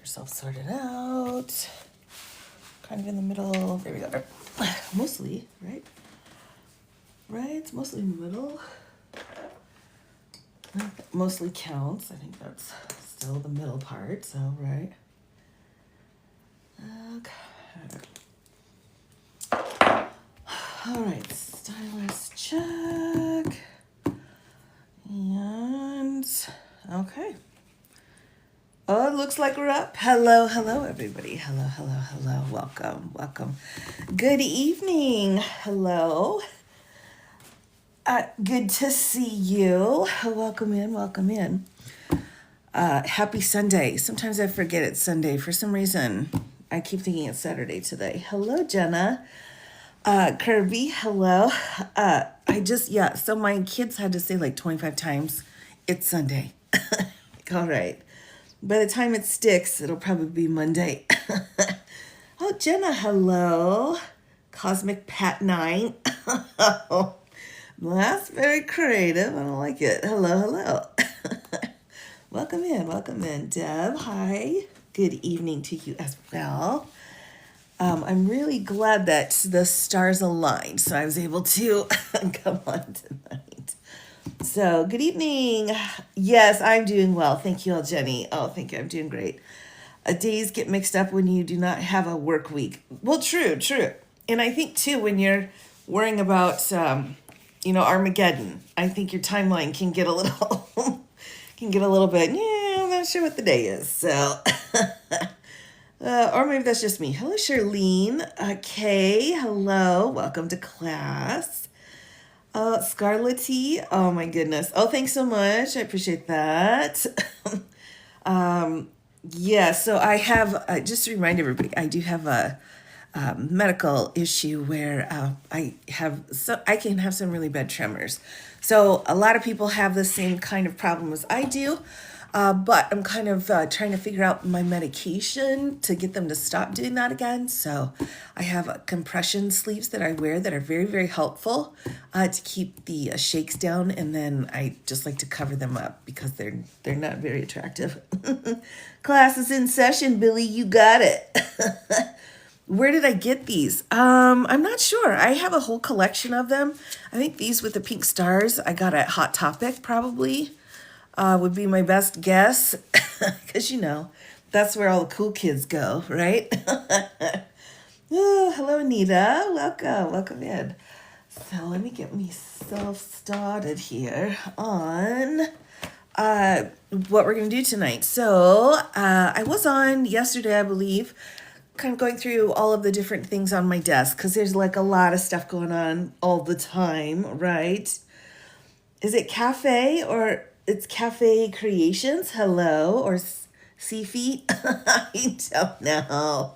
yourself sorted out. Kind of in the middle. There we go. Mostly, right? Right? It's mostly in the middle. Mostly counts. I think that's still the middle part. So, right. Okay. All right. Stylus check. And, okay. Oh, it looks like we're up. Hello, hello, everybody. Hello, hello, hello. Welcome, welcome. Good evening. Hello. Good to see you. Welcome in, welcome in. Happy Sunday. Sometimes I forget it's Sunday. For some reason, I keep thinking it's Saturday today. Hello, Jenna. Kirby, hello. So my kids had to say like 25 times, it's Sunday. All right. By the time it sticks, it'll probably be Monday. Oh, Jenna, hello. Cosmic Pat 9. Oh, that's very creative. I don't like it. Hello, hello. Welcome in. Deb, hi. Good evening to you as well. I'm really glad that the stars aligned, so I was able to come on tonight. So, good evening. Yes, I'm doing well. Thank you all, Jenny. Oh, thank you. I'm doing great. Days get mixed up when you do not have a work week. Well, true. And I think, too, when you're worrying about, Armageddon, I think your timeline can get a little, bit, I'm not sure what the day is. So, or maybe that's just me. Hello, Charlene. Kay, hello. Welcome to class. Scarlett-y, oh my goodness. Oh, thanks so much. I appreciate that. So I have, just to remind everybody, I do have a medical issue where I can have some really bad tremors. So a lot of people have the same kind of problem as I do. But I'm kind of trying to figure out my medication to get them to stop doing that again. So I have compression sleeves that I wear that are very, very helpful to keep the shakes down. And then I just like to cover them up because they're not very attractive. Class is in session, Billy. You got it. Where did I get these? I'm not sure. I have a whole collection of them. I think these with the pink stars I got at Hot Topic probably. Would be my best guess, because that's where all the cool kids go, right? Oh, hello, Anita. Welcome in. So let me get myself started here on what we're going to do tonight. So I was on yesterday, I believe, kind of going through all of the different things on my desk, because there's like a lot of stuff going on all the time, right? Is it cafe or... It's Cafe Creations, hello, or Sea Feet, I don't know.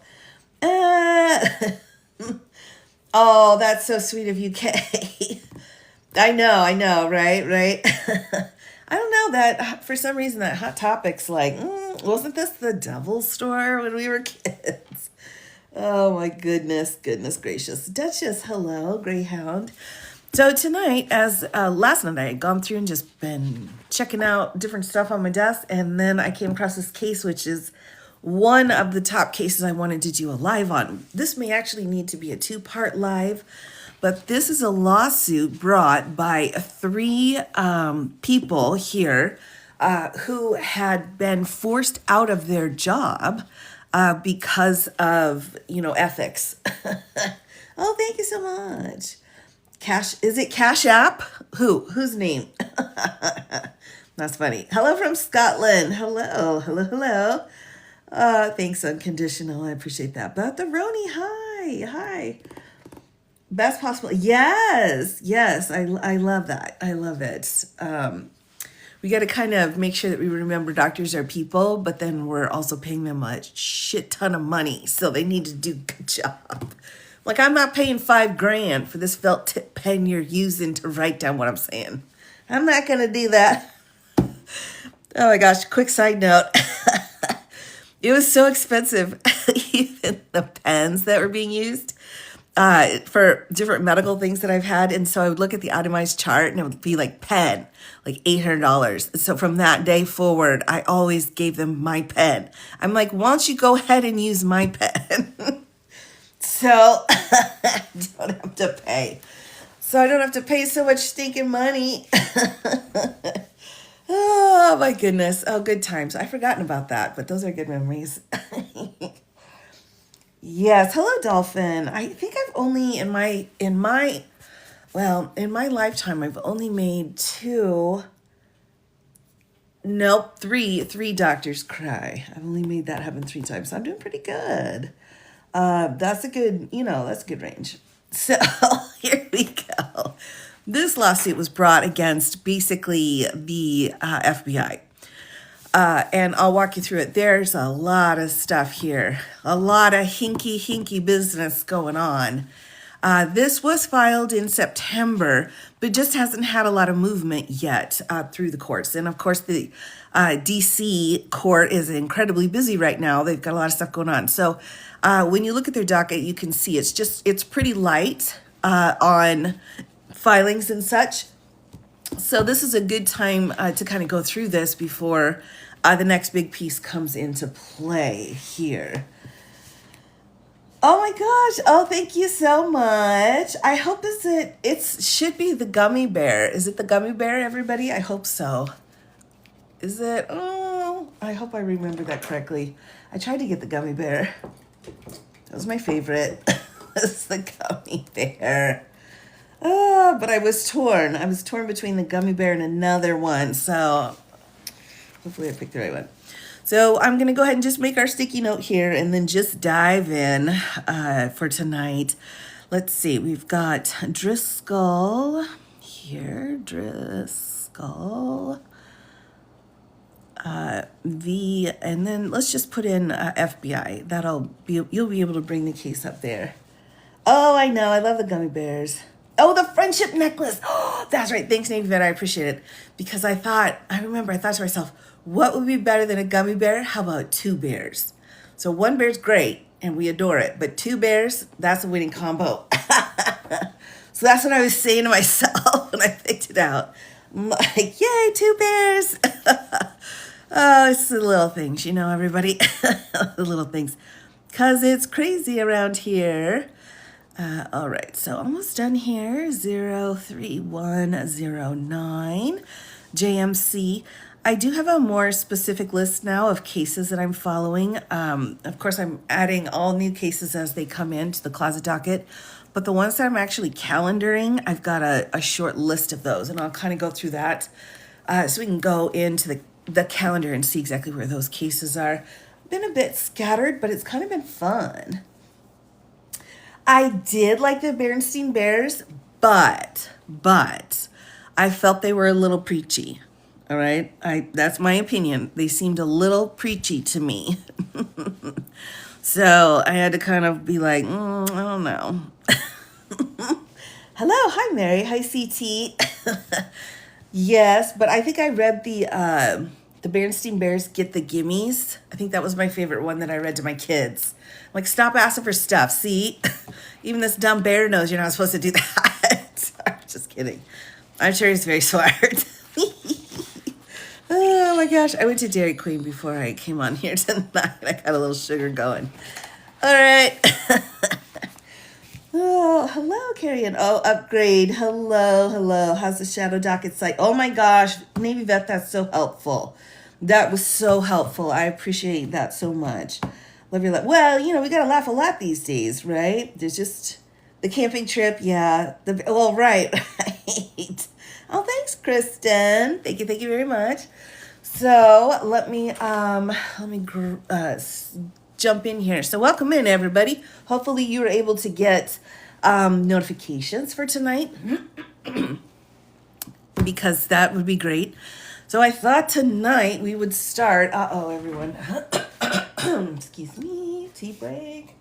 Oh, that's so sweet of you, Kay. I know, right? I don't know that, for some reason, that Hot Topic's like, wasn't this the Devil's Store when we were kids? Oh, my goodness gracious. Duchess, hello, Greyhound. So tonight, as last night, I had gone through and just been checking out different stuff on my desk, and then I came across this case, which is one of the top cases I wanted to do a live on. This may actually need to be a 2-part live, but this is a lawsuit brought by 3 people here who had been forced out of their job because of, ethics. Oh, thank you so much. Is it Cash App? Whose name? That's funny. Hello from Scotland. Hello. Thanks, Unconditional. I appreciate that. But the Roni, hi. Best possible. Yes. I love that. I love it. We got to kind of make sure that we remember doctors are people, but then we're also paying them a shit ton of money, so they need to do a good job. Like, I'm not paying $5,000 for this felt tip pen you're using to write down what I'm saying. I'm not going to do that. Oh my gosh, quick side note. It was so expensive, even the pens that were being used. for different medical things that I've had. And so I would look at the itemized chart and it would be like pen, like $800. So from that day forward, I always gave them my pen. I'm like, why don't you go ahead and use my pen? So I don't have to pay. So I don't have to pay so much stinking money. Oh my goodness. Oh, good times. I've forgotten about that, but those are good memories. Yes. Hello, Dolphin. I think I've only in my lifetime, I've only made three doctors cry. I've only made that happen 3 times. So I'm doing pretty good. That's a good range. So here we go. This lawsuit was brought against basically the FBI. And I'll walk you through it. There's a lot of stuff here, a lot of hinky business going on. This was filed in September, but just hasn't had a lot of movement yet through the courts. And of course, the DC court is incredibly busy right now. They've got a lot of stuff going on. So when you look at their docket, you can see it's pretty light on filings and such. So this is a good time to kind of go through this before the next big piece comes into play here. Oh my gosh. Oh, thank you so much. I hope it should be the gummy bear. Is it the gummy bear, everybody? I hope so. Is it? Oh, I hope I remember that correctly. I tried to get the gummy bear. That was my favorite. It's the gummy bear. But I was torn. I was torn between the gummy bear and another one. So hopefully I picked the right one. So I'm going to go ahead and just make our sticky note here and then just dive in for tonight. Let's see. We've got Driscoll here. Driscoll. And then let's just put in FBI. You'll be able to bring the case up there. Oh, I know. I love the gummy bears. Oh, the friendship necklace. Oh, that's right. Thanks, Navy Vet. I appreciate it. Because I thought to myself, what would be better than a gummy bear? How about 2 bears? So 1 bear's great, and we adore it. But 2 bears, that's a winning combo. So that's what I was saying to myself when I picked it out. I'm like, yay, 2 bears. Oh, it's the little things, everybody. The little things. Because it's crazy around here. All right, so almost done here. 03109 JMC. I do have a more specific list now of cases that I'm following. Of course, I'm adding all new cases as they come into the closet docket. But the ones that I'm actually calendaring, I've got a short list of those. And I'll kind of go through that so we can go into the calendar and see exactly where those cases are. Been a bit scattered, but it's kind of been fun. I did like the Berenstain Bears, but I felt they were a little preachy. All right. That's my opinion. They seemed a little preachy to me. So I had to kind of be like, I don't know. Hello. Hi, Mary. Hi, CT. Yes, but I think I read the Berenstain Bears Get the Gimmies. I think that was my favorite one that I read to my kids. Like, stop asking for stuff. See, even this dumb bear knows you're not supposed to do that. I'm just kidding. I'm sure he's very smart. Oh my gosh. I went to Dairy Queen before I came on here tonight. I got a little sugar going. All right. Oh, hello, Carrie. Oh, upgrade. Hello. How's the shadow docket site? Oh my gosh. Navy Vet, that's so helpful. That was so helpful. I appreciate that so much. Love your laugh. Well, we got to laugh a lot these days, right? There's just the camping trip. Yeah. Right. Oh, thanks, Kristen. Thank you very much. So let me jump in here. So welcome in, everybody. Hopefully you were able to get notifications for tonight because that would be great. So I thought tonight we would start. Everyone. Excuse me. Tea break.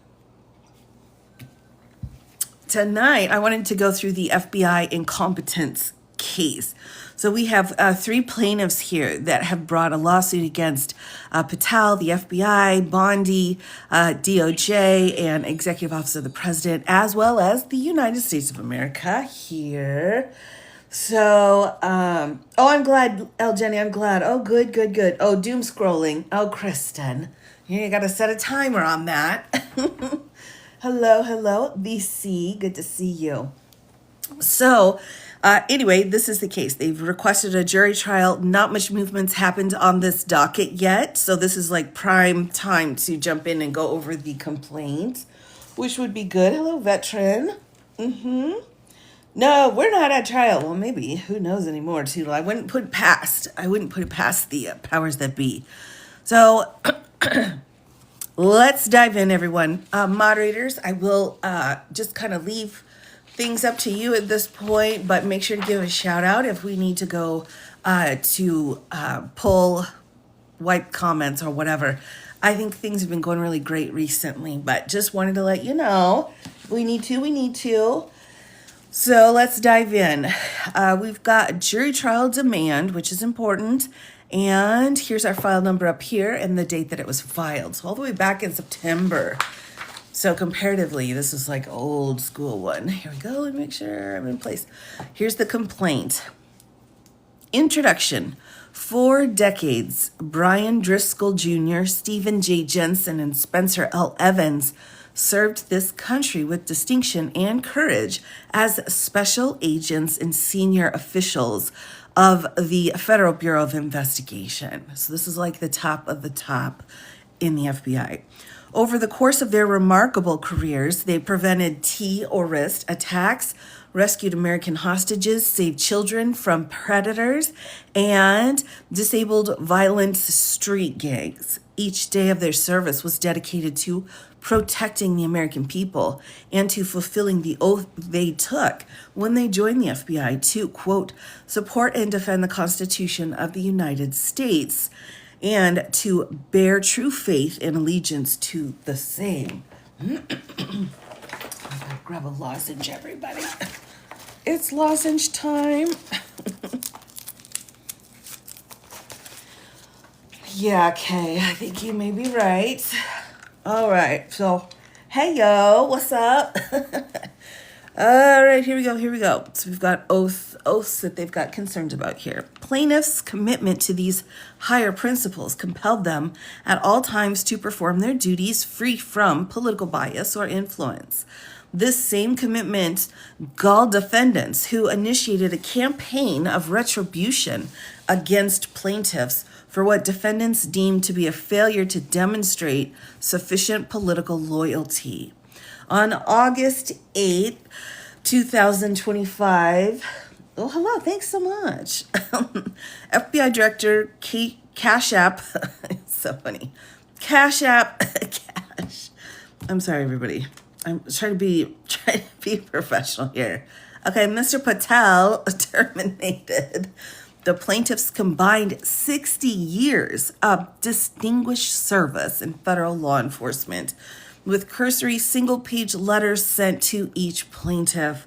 Tonight I wanted to go through the FBI incompetence case. So we have three plaintiffs here that have brought a lawsuit against Patel, the FBI, Bondi, DOJ, and Executive Office of the President, as well as the United States of America here. So, I'm glad, Jenny, I'm glad. Oh, good, good, good. Oh, doom scrolling. Oh, Kristen, you got to set a timer on that. Hello, hello, VC, good to see you. So, anyway, this is the case. They've requested a jury trial. Not much movement's happened on this docket yet. So this is like prime time to jump in and go over the complaint, which would be good. Hello, veteran. No, we're not at trial. Well, maybe. Who knows anymore, too. I wouldn't put it past the powers that be. So let's dive in, everyone. Moderators, I will just kind of leave things up to you at this point, but make sure to give a shout out if we need to go to pull wipe comments or whatever. I think things have been going really great recently, but just wanted to let you know if we need to. So let's dive in. We've got a jury trial demand, which is important. And here's our file number up here and the date that it was filed. So all the way back in September. So comparatively, this is like old school one. Here we go. Let me make sure I'm in place. Here's the complaint. Introduction. 4 decades, Brian Driscoll Jr., Stephen J. Jensen, and Spencer L. Evans served this country with distinction and courage as special agents and senior officials of the Federal Bureau of Investigation. So this is like the top of the top in the FBI. Over the course of their remarkable careers, they prevented terrorist attacks, rescued American hostages, saved children from predators, and disabled violent street gangs. Each day of their service was dedicated to protecting the American people and to fulfilling the oath they took when they joined the FBI to, quote, support and defend the Constitution of the United States and to bear true faith and allegiance to the same. I'm gonna grab a lozenge, everybody. It's lozenge time. Yeah, okay, I think you may be right. All right, so, hey, yo, what's up? All right, here we go. So we've got oaths that they've got concerns about here. Plaintiffs' commitment to these higher principles compelled them at all times to perform their duties free from political bias or influence. This same commitment galled defendants who initiated a campaign of retribution against plaintiffs for what defendants deemed to be a failure to demonstrate sufficient political loyalty. On August 8th, 2025, oh, hello, thanks so much. FBI Director Cash App, it's so funny. Cash. I'm sorry, everybody. I'm trying to be professional here. Okay, Mr. Patel terminated the plaintiff's combined 60 years of distinguished service in federal law enforcement with cursory single-page letters sent to each plaintiff.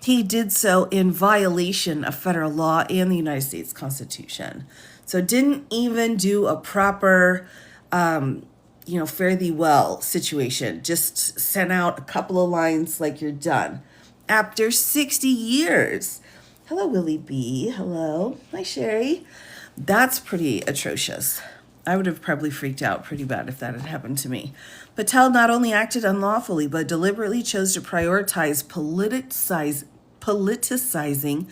He did so in violation of federal law and the United States Constitution. So didn't even do a proper, fare thee well situation. Just sent out a couple of lines like you're done. After 60 years. Hello, Willie B. Hello. Hi, Sherry. That's pretty atrocious. I would have probably freaked out pretty bad if that had happened to me. Patel not only acted unlawfully, but deliberately chose to prioritize politicizing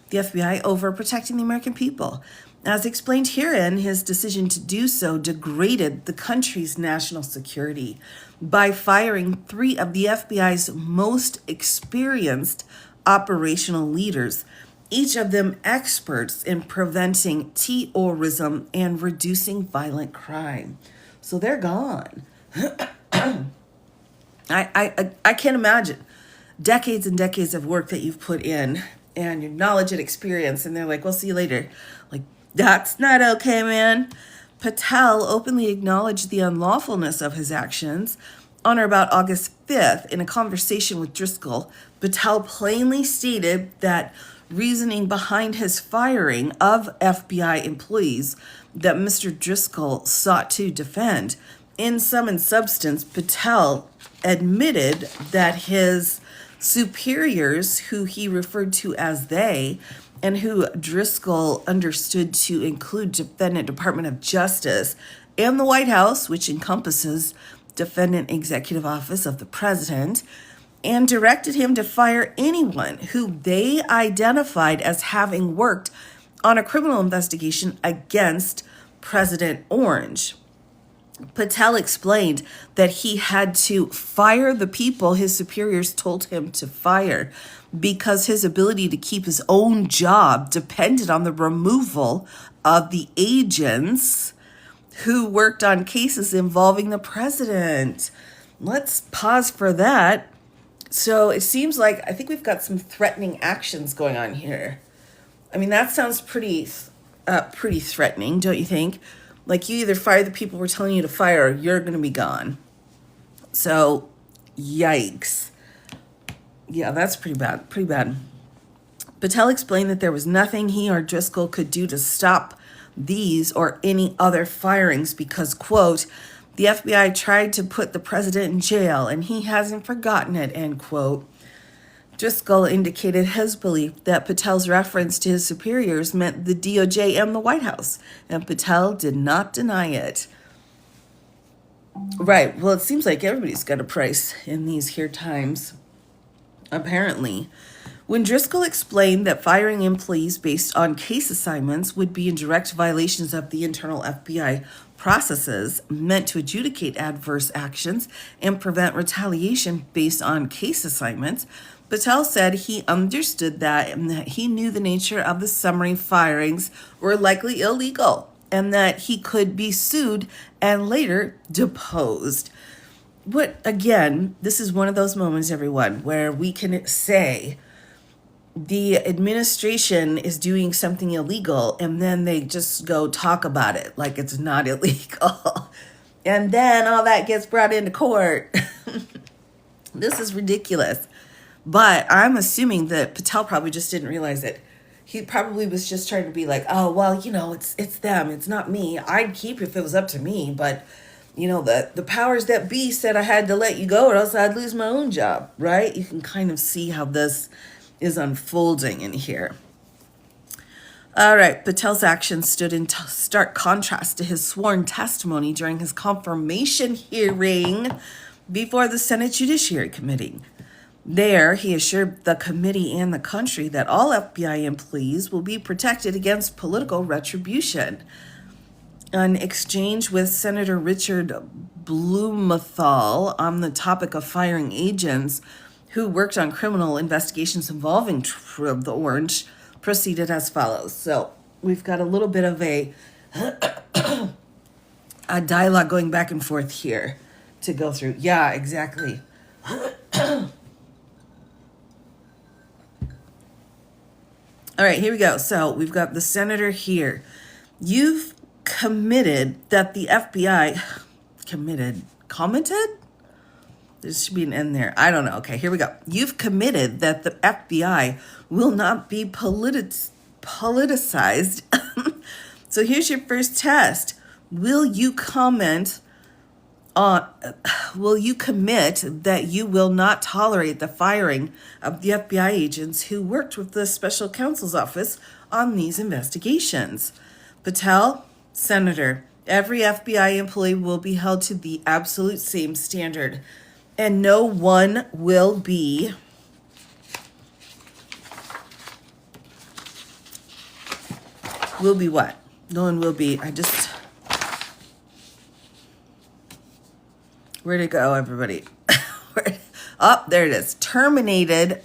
the FBI over protecting the American people. As explained herein, his decision to do so degraded the country's national security by firing 3 of the FBI's most experienced operational leaders, each of them experts in preventing terrorism and reducing violent crime. So they're gone. I can't imagine decades and decades of work that you've put in and your knowledge and experience, and they're like, we'll see you later. Like, that's not okay, man. Patel openly acknowledged the unlawfulness of his actions. On or about August 5th, in a conversation with Driscoll, Patel plainly stated that reasoning behind his firing of FBI employees that Mr. Driscoll sought to defend. In sum and substance, Patel admitted that his superiors, who he referred to as they, and who Driscoll understood to include defendant Department of Justice and the White House, which encompasses defendant executive office of the president, and directed him to fire anyone who they identified as having worked on a criminal investigation against President Orange. Patel explained that he had to fire the people his superiors told him to fire because his ability to keep his own job depended on the removal of the agents who worked on cases involving the president. Let's pause for that. So it seems like I think we've got some threatening actions going on here. I mean, that sounds pretty threatening, don't you think? Like, you either fire the people we're telling you to fire or you're going to be gone. So, yikes. Yeah, that's pretty bad. Pretty bad. Patel explained that there was nothing he or Driscoll could do to stop these or any other firings because, quote, the FBI tried to put the president in jail and he hasn't forgotten it, end quote. Driscoll indicated his belief that Patel's reference to his superiors meant the DOJ and the White House, and Patel did not deny it. Right, well, it seems like everybody's got a price in these here times, apparently. When Driscoll explained that firing employees based on case assignments would be in direct violations of the internal FBI processes meant to adjudicate adverse actions and prevent retaliation based on case assignments, Patel said he understood that and that he knew the nature of the summary firings were likely illegal and that he could be sued and later deposed. But again, this is one of those moments, everyone, where we can say the administration is doing something illegal and then they just go talk about it like it's not illegal. And then all that gets brought into court. This is ridiculous. But I'm assuming that Patel probably just didn't realize it. He probably was just trying to be like, oh, well, it's them. It's not me. I'd keep if it was up to me. But, the powers that be said I had to let you go or else I'd lose my own job, right? You can kind of see how this is unfolding in here. All right, Patel's actions stood in stark contrast to his sworn testimony during his confirmation hearing before the Senate Judiciary Committee. There, he assured the committee and the country that all FBI employees will be protected against political retribution. An exchange with Senator Richard Blumenthal on the topic of firing agents who worked on criminal investigations involving the Orange proceeded as follows. So we've got a little bit of a dialogue going back and forth here to go through. Yeah, exactly. All right, here we go. So we've got the senator here. You've committed that the FBI commented? There should be an N there. I don't know. Okay, here we go. You've committed that the FBI will not be politicized. So here's your first test. Will you commit that you will not tolerate the firing of the FBI agents who worked with the special counsel's office on these investigations? Patel, Senator, every FBI employee will be held to the absolute same standard, and no one will be what? No one will be. Where'd it go, everybody? Oh, there it is. Terminated.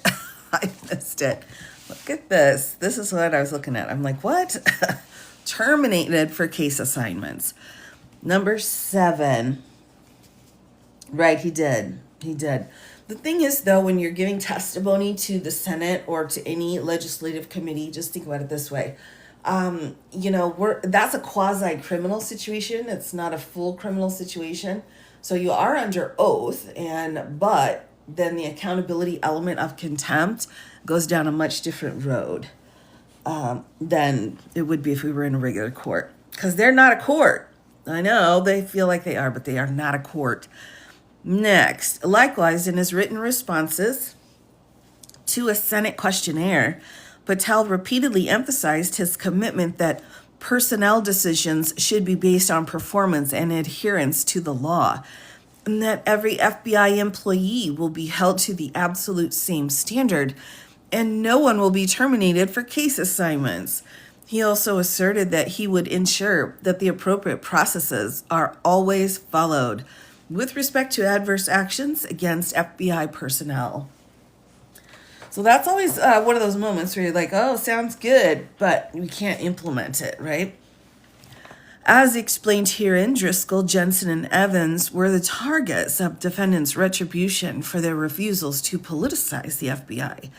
I missed it. Look at this. This is what I was looking at. I'm like, what? Terminated for case assignments. Number 7. Right, he did. The thing is, though, when you're giving testimony to the Senate or to any legislative committee, just think about it this way. That's a quasi-criminal situation. It's not a full criminal situation. So you are under oath, but then the accountability element of contempt, goes down a much different road than it would be if we were in a regular court. Because they're not a court. I know they feel like they are, but they are not a court. Next, likewise, in his written responses to a Senate questionnaire, Patel repeatedly emphasized his commitment that personnel decisions should be based on performance and adherence to the law, and that every FBI employee will be held to the absolute same standard, and no one will be terminated for case assignments. He also asserted that he would ensure that the appropriate processes are always followed with respect to adverse actions against FBI personnel. So that's always one of those moments where you're like, oh, sounds good, but we can't implement it, right? As explained herein, Driscoll, Jensen, and Evans were the targets of defendants' retribution for their refusals to politicize the FBI.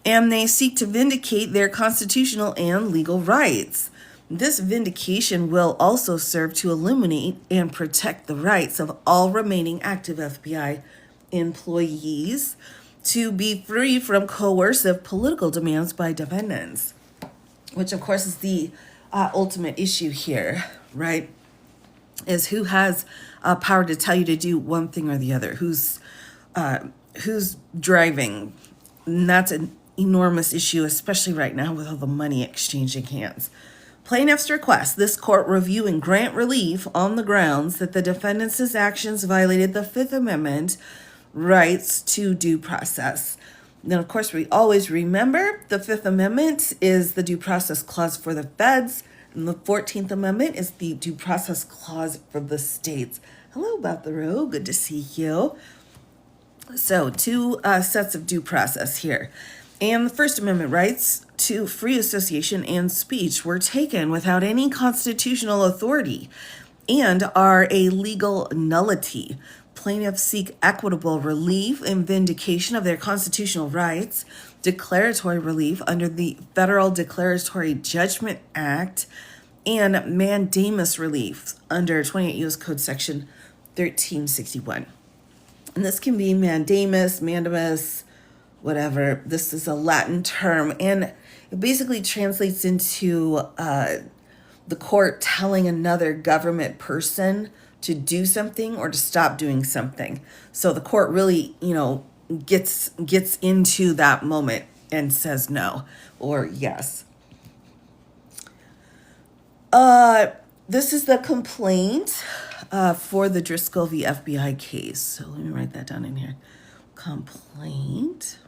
And they seek to vindicate their constitutional and legal rights. This vindication will also serve to illuminate and protect the rights of all remaining active FBI employees to be free from coercive political demands by defendants, which of course is the ultimate issue here, right? Is who has power to tell you to do one thing or the other, who's driving. And that's an enormous issue, especially right now with all the money exchanging hands. Plaintiffs request this court review and grant relief on the grounds that the defendants' actions violated the Fifth Amendment rights to due process. Then, of course, we always remember the Fifth Amendment is the due process clause for the feds, and the 14th Amendment is the due process clause for the states. Hello, About the Road. Good to see you. So, two sets of due process here. And the First Amendment rights to free association and speech were taken without any constitutional authority and are a legal nullity. Plaintiffs seek equitable relief and vindication of their constitutional rights, declaratory relief under the Federal Declaratory Judgment Act, and mandamus relief under 28 U.S. Code Section 1361. And this can be mandamus, whatever. This is a Latin term, and it basically translates into the court telling another government person to do something or to stop doing something. So the court really, gets into that moment and says no or yes. This is the complaint for the Driscoll v. FBI case. So let me write that down in here. Complaint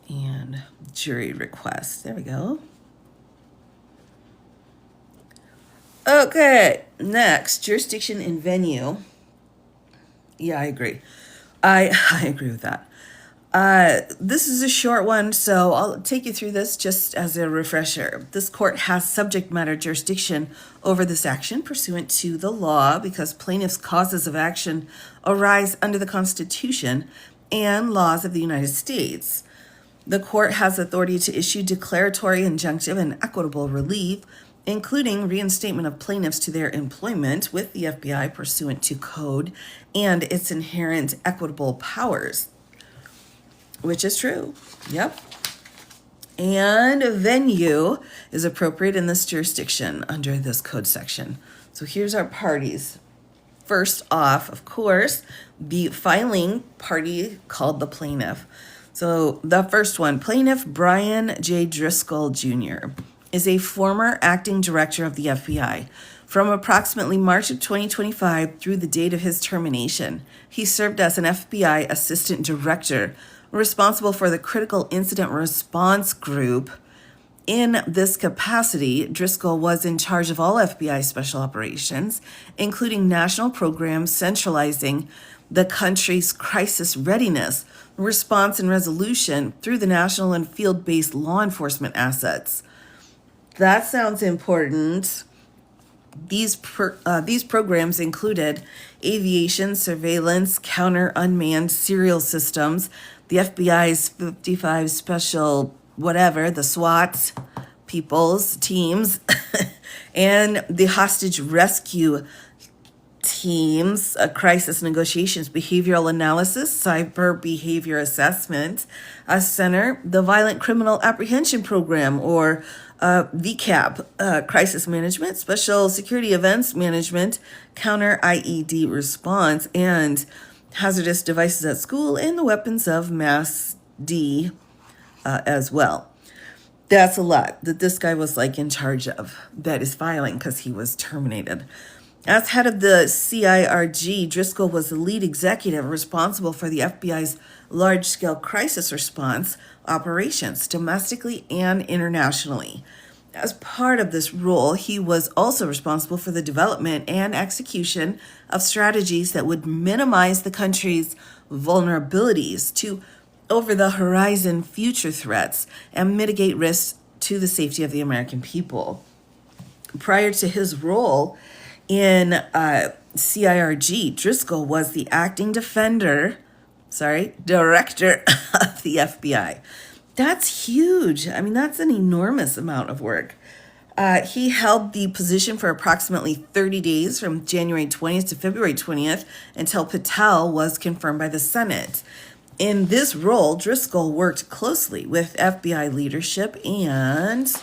and jury request. There we go. Okay, next, jurisdiction and venue. Yeah, I agree. I agree with that. This is a short one, so I'll take you through this just as a refresher. This court has subject matter jurisdiction over this action pursuant to the law because plaintiffs' causes of action arise under the Constitution and laws of the United States. The court has authority to issue declaratory, injunctive, and equitable relief, including reinstatement of plaintiffs to their employment with the FBI pursuant to code and its inherent equitable powers, which is true. Yep. And venue is appropriate in this jurisdiction under this code section. So here's our parties. First off, of course, the filing party called the plaintiff. So the first one, Plaintiff Brian J. Driscoll Jr., is a former acting director of the FBI. From approximately March of 2025 through the date of his termination, he served as an FBI assistant director responsible for the Critical Incident Response Group. In this capacity, Driscoll was in charge of all FBI special operations, including national programs centralizing the country's crisis readiness, response, and resolution through the national and field-based law enforcement assets. That sounds important. These programs included aviation, surveillance, counter unmanned serial systems, the FBI's 55 special whatever, the SWAT people's teams, and the hostage rescue teams, crisis negotiations, behavioral analysis, cyber behavior assessment center, the Violent Criminal Apprehension Program, or VCAP, crisis management, special security events management, counter IED response, and hazardous devices at school, and the weapons of mass D as well. That's a lot that this guy was like in charge of that is filing because he was terminated. As head of the CIRG, Driscoll was the lead executive responsible for the FBI's large-scale crisis response operations, domestically and internationally. As part of this role, he was also responsible for the development and execution of strategies that would minimize the country's vulnerabilities to over-the-horizon future threats and mitigate risks to the safety of the American people. Prior to his role in CIRG, Driscoll was the acting director of the FBI. That's huge. I mean, that's an enormous amount of work. He held the position for approximately 30 days from January 20th to February 20th until Patel was confirmed by the Senate. In this role, Driscoll worked closely with FBI leadership and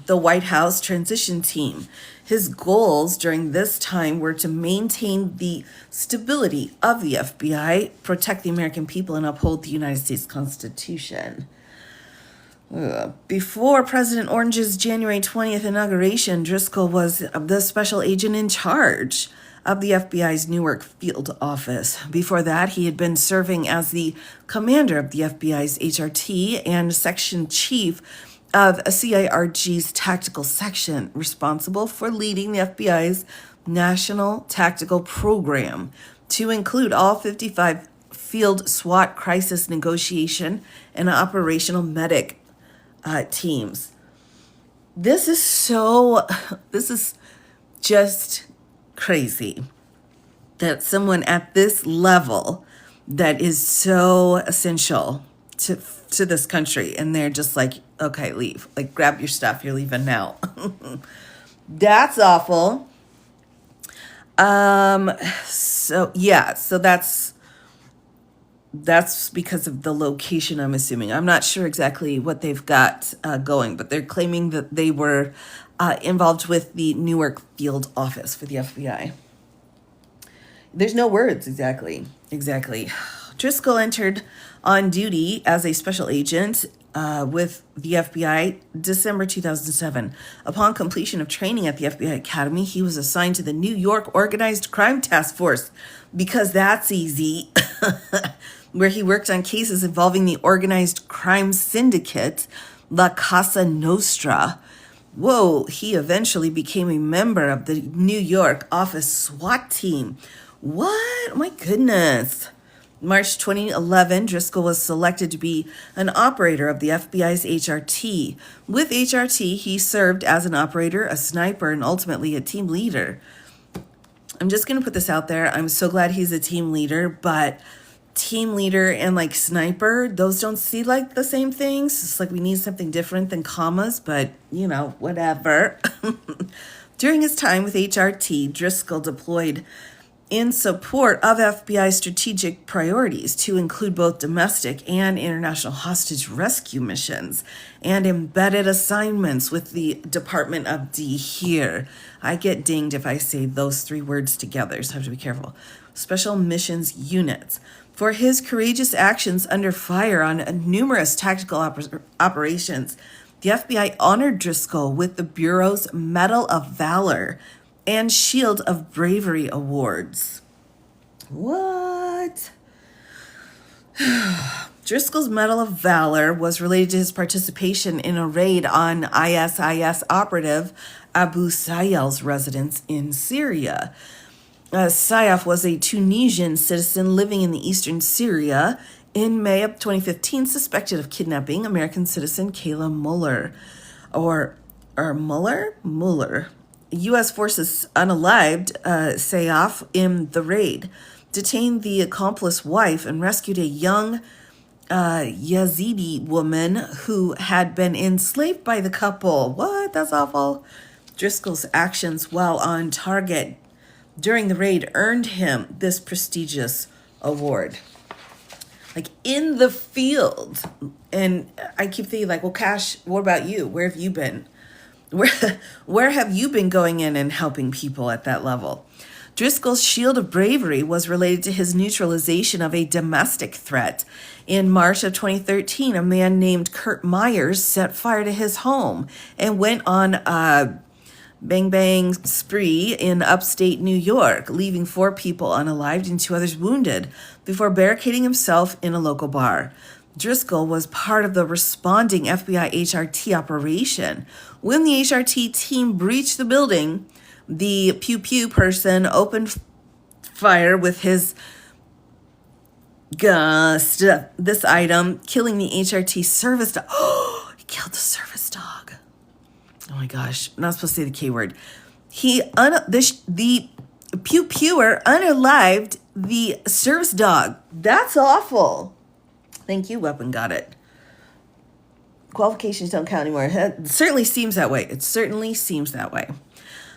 the White House transition team. His goals during this time were to maintain the stability of the FBI, protect the American people, and uphold the United States Constitution. Before President Orange's January 20th inauguration, Driscoll was the special agent in charge of the FBI's Newark field office. Before that, he had been serving as the commander of the FBI's HRT and section chief of CIRG's tactical section, responsible for leading the FBI's national tactical program to include all 55 field SWAT crisis negotiation and operational medic teams. This is just crazy that someone at this level that is so essential to this country, and they're just like, okay, leave. Like, grab your stuff. You're leaving now. That's awful. So that's because of the location, I'm assuming. I'm not sure exactly what they've got going, but they're claiming that they were involved with the Newark field office for the FBI. There's no words exactly. Driscoll entered on duty as a special agent with the FBI December 2007. Upon completion of training at the FBI Academy, he was assigned to the New York Organized Crime Task Force, because that's easy, where he worked on cases involving the organized crime syndicate La Casa Nostra. He eventually became a member of the New York office SWAT team. What? My goodness. March 2011, Driscoll was selected to be an operator of the FBI's HRT. With HRT, he served as an operator, a sniper, and ultimately a team leader. I'm just going to put this out there. I'm so glad he's a team leader, but team leader and like sniper, those don't see like the same things. It's like we need something different than commas, but whatever. During his time with HRT, Driscoll deployed in support of FBI strategic priorities to include both domestic and international hostage rescue missions and embedded assignments with the Department of D here. I get dinged if I say those three words together, so I have to be careful. Special missions units. For his courageous actions under fire on numerous tactical operations, the FBI honored Driscoll with the Bureau's Medal of Valor and Shield of Bravery awards. What? Driscoll's Medal of Valor was related to his participation in a raid on ISIS operative Abu Sayyaf's residence in Syria. Sayyaf was a Tunisian citizen living in the eastern Syria. In May of 2015, suspected of kidnapping American citizen Kayla Mueller, or Mueller. U.S. forces unalived Sayyaf in the raid, detained the accomplice wife, and rescued a young Yazidi woman who had been enslaved by the couple. What? That's awful. Driscoll's actions while on target during the raid earned him this prestigious award. Like in the field. And I keep thinking like, well, Cash, what about you? Where have you been? Where have you been going in and helping people at that level? Driscoll's shield of bravery was related to his neutralization of a domestic threat. In March of 2013, a man named Kurt Myers set fire to his home and went on a bang spree in upstate New York, leaving 4 people unalived and 2 others wounded before barricading himself in a local bar. Driscoll was part of the responding FBI HRT operation. When the HRT team breached the building, the pew pew person opened fire with his this item, killing the HRT service dog. Oh, he killed the service dog. Oh my gosh, I'm not supposed to say the K word. The pew pewer unalived the service dog. That's awful. Thank you, weapon. Got it. Qualifications don't count anymore. It certainly seems that way. It certainly seems that way.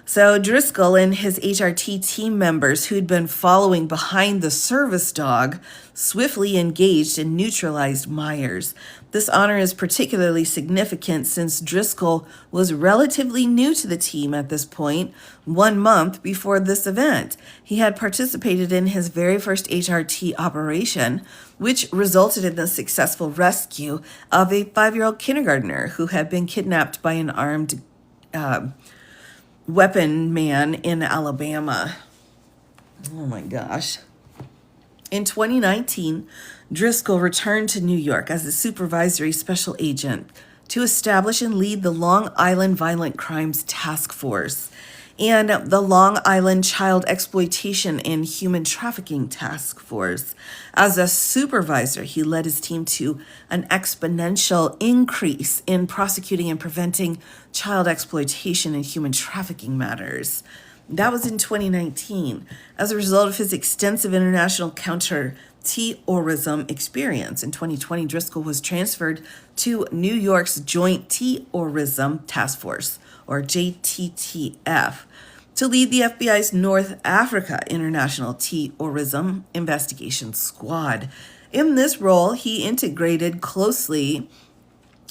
So Driscoll and his HRT team members who'd been following behind the service dog swiftly engaged and neutralized Myers. This honor is particularly significant since Driscoll was relatively new to the team at this point, 1 month before this event. He had participated in his very first HRT operation, which resulted in the successful rescue of a 5-year-old kindergartner who had been kidnapped by an armed weapon man in Alabama. Oh my gosh. In 2019, Driscoll returned to New York as a supervisory special agent to establish and lead the Long Island Violent Crimes Task Force and the Long Island Child Exploitation and Human Trafficking Task Force. As a supervisor, he led his team to an exponential increase in prosecuting and preventing child exploitation and human trafficking matters. That was in 2019. As a result of his extensive international counter-terrorism experience, in 2020, Driscoll was transferred to New York's Joint Terrorism Task Force, or JTTF, to lead the FBI's North Africa International Terrorism Investigation Squad. In this role, he integrated closely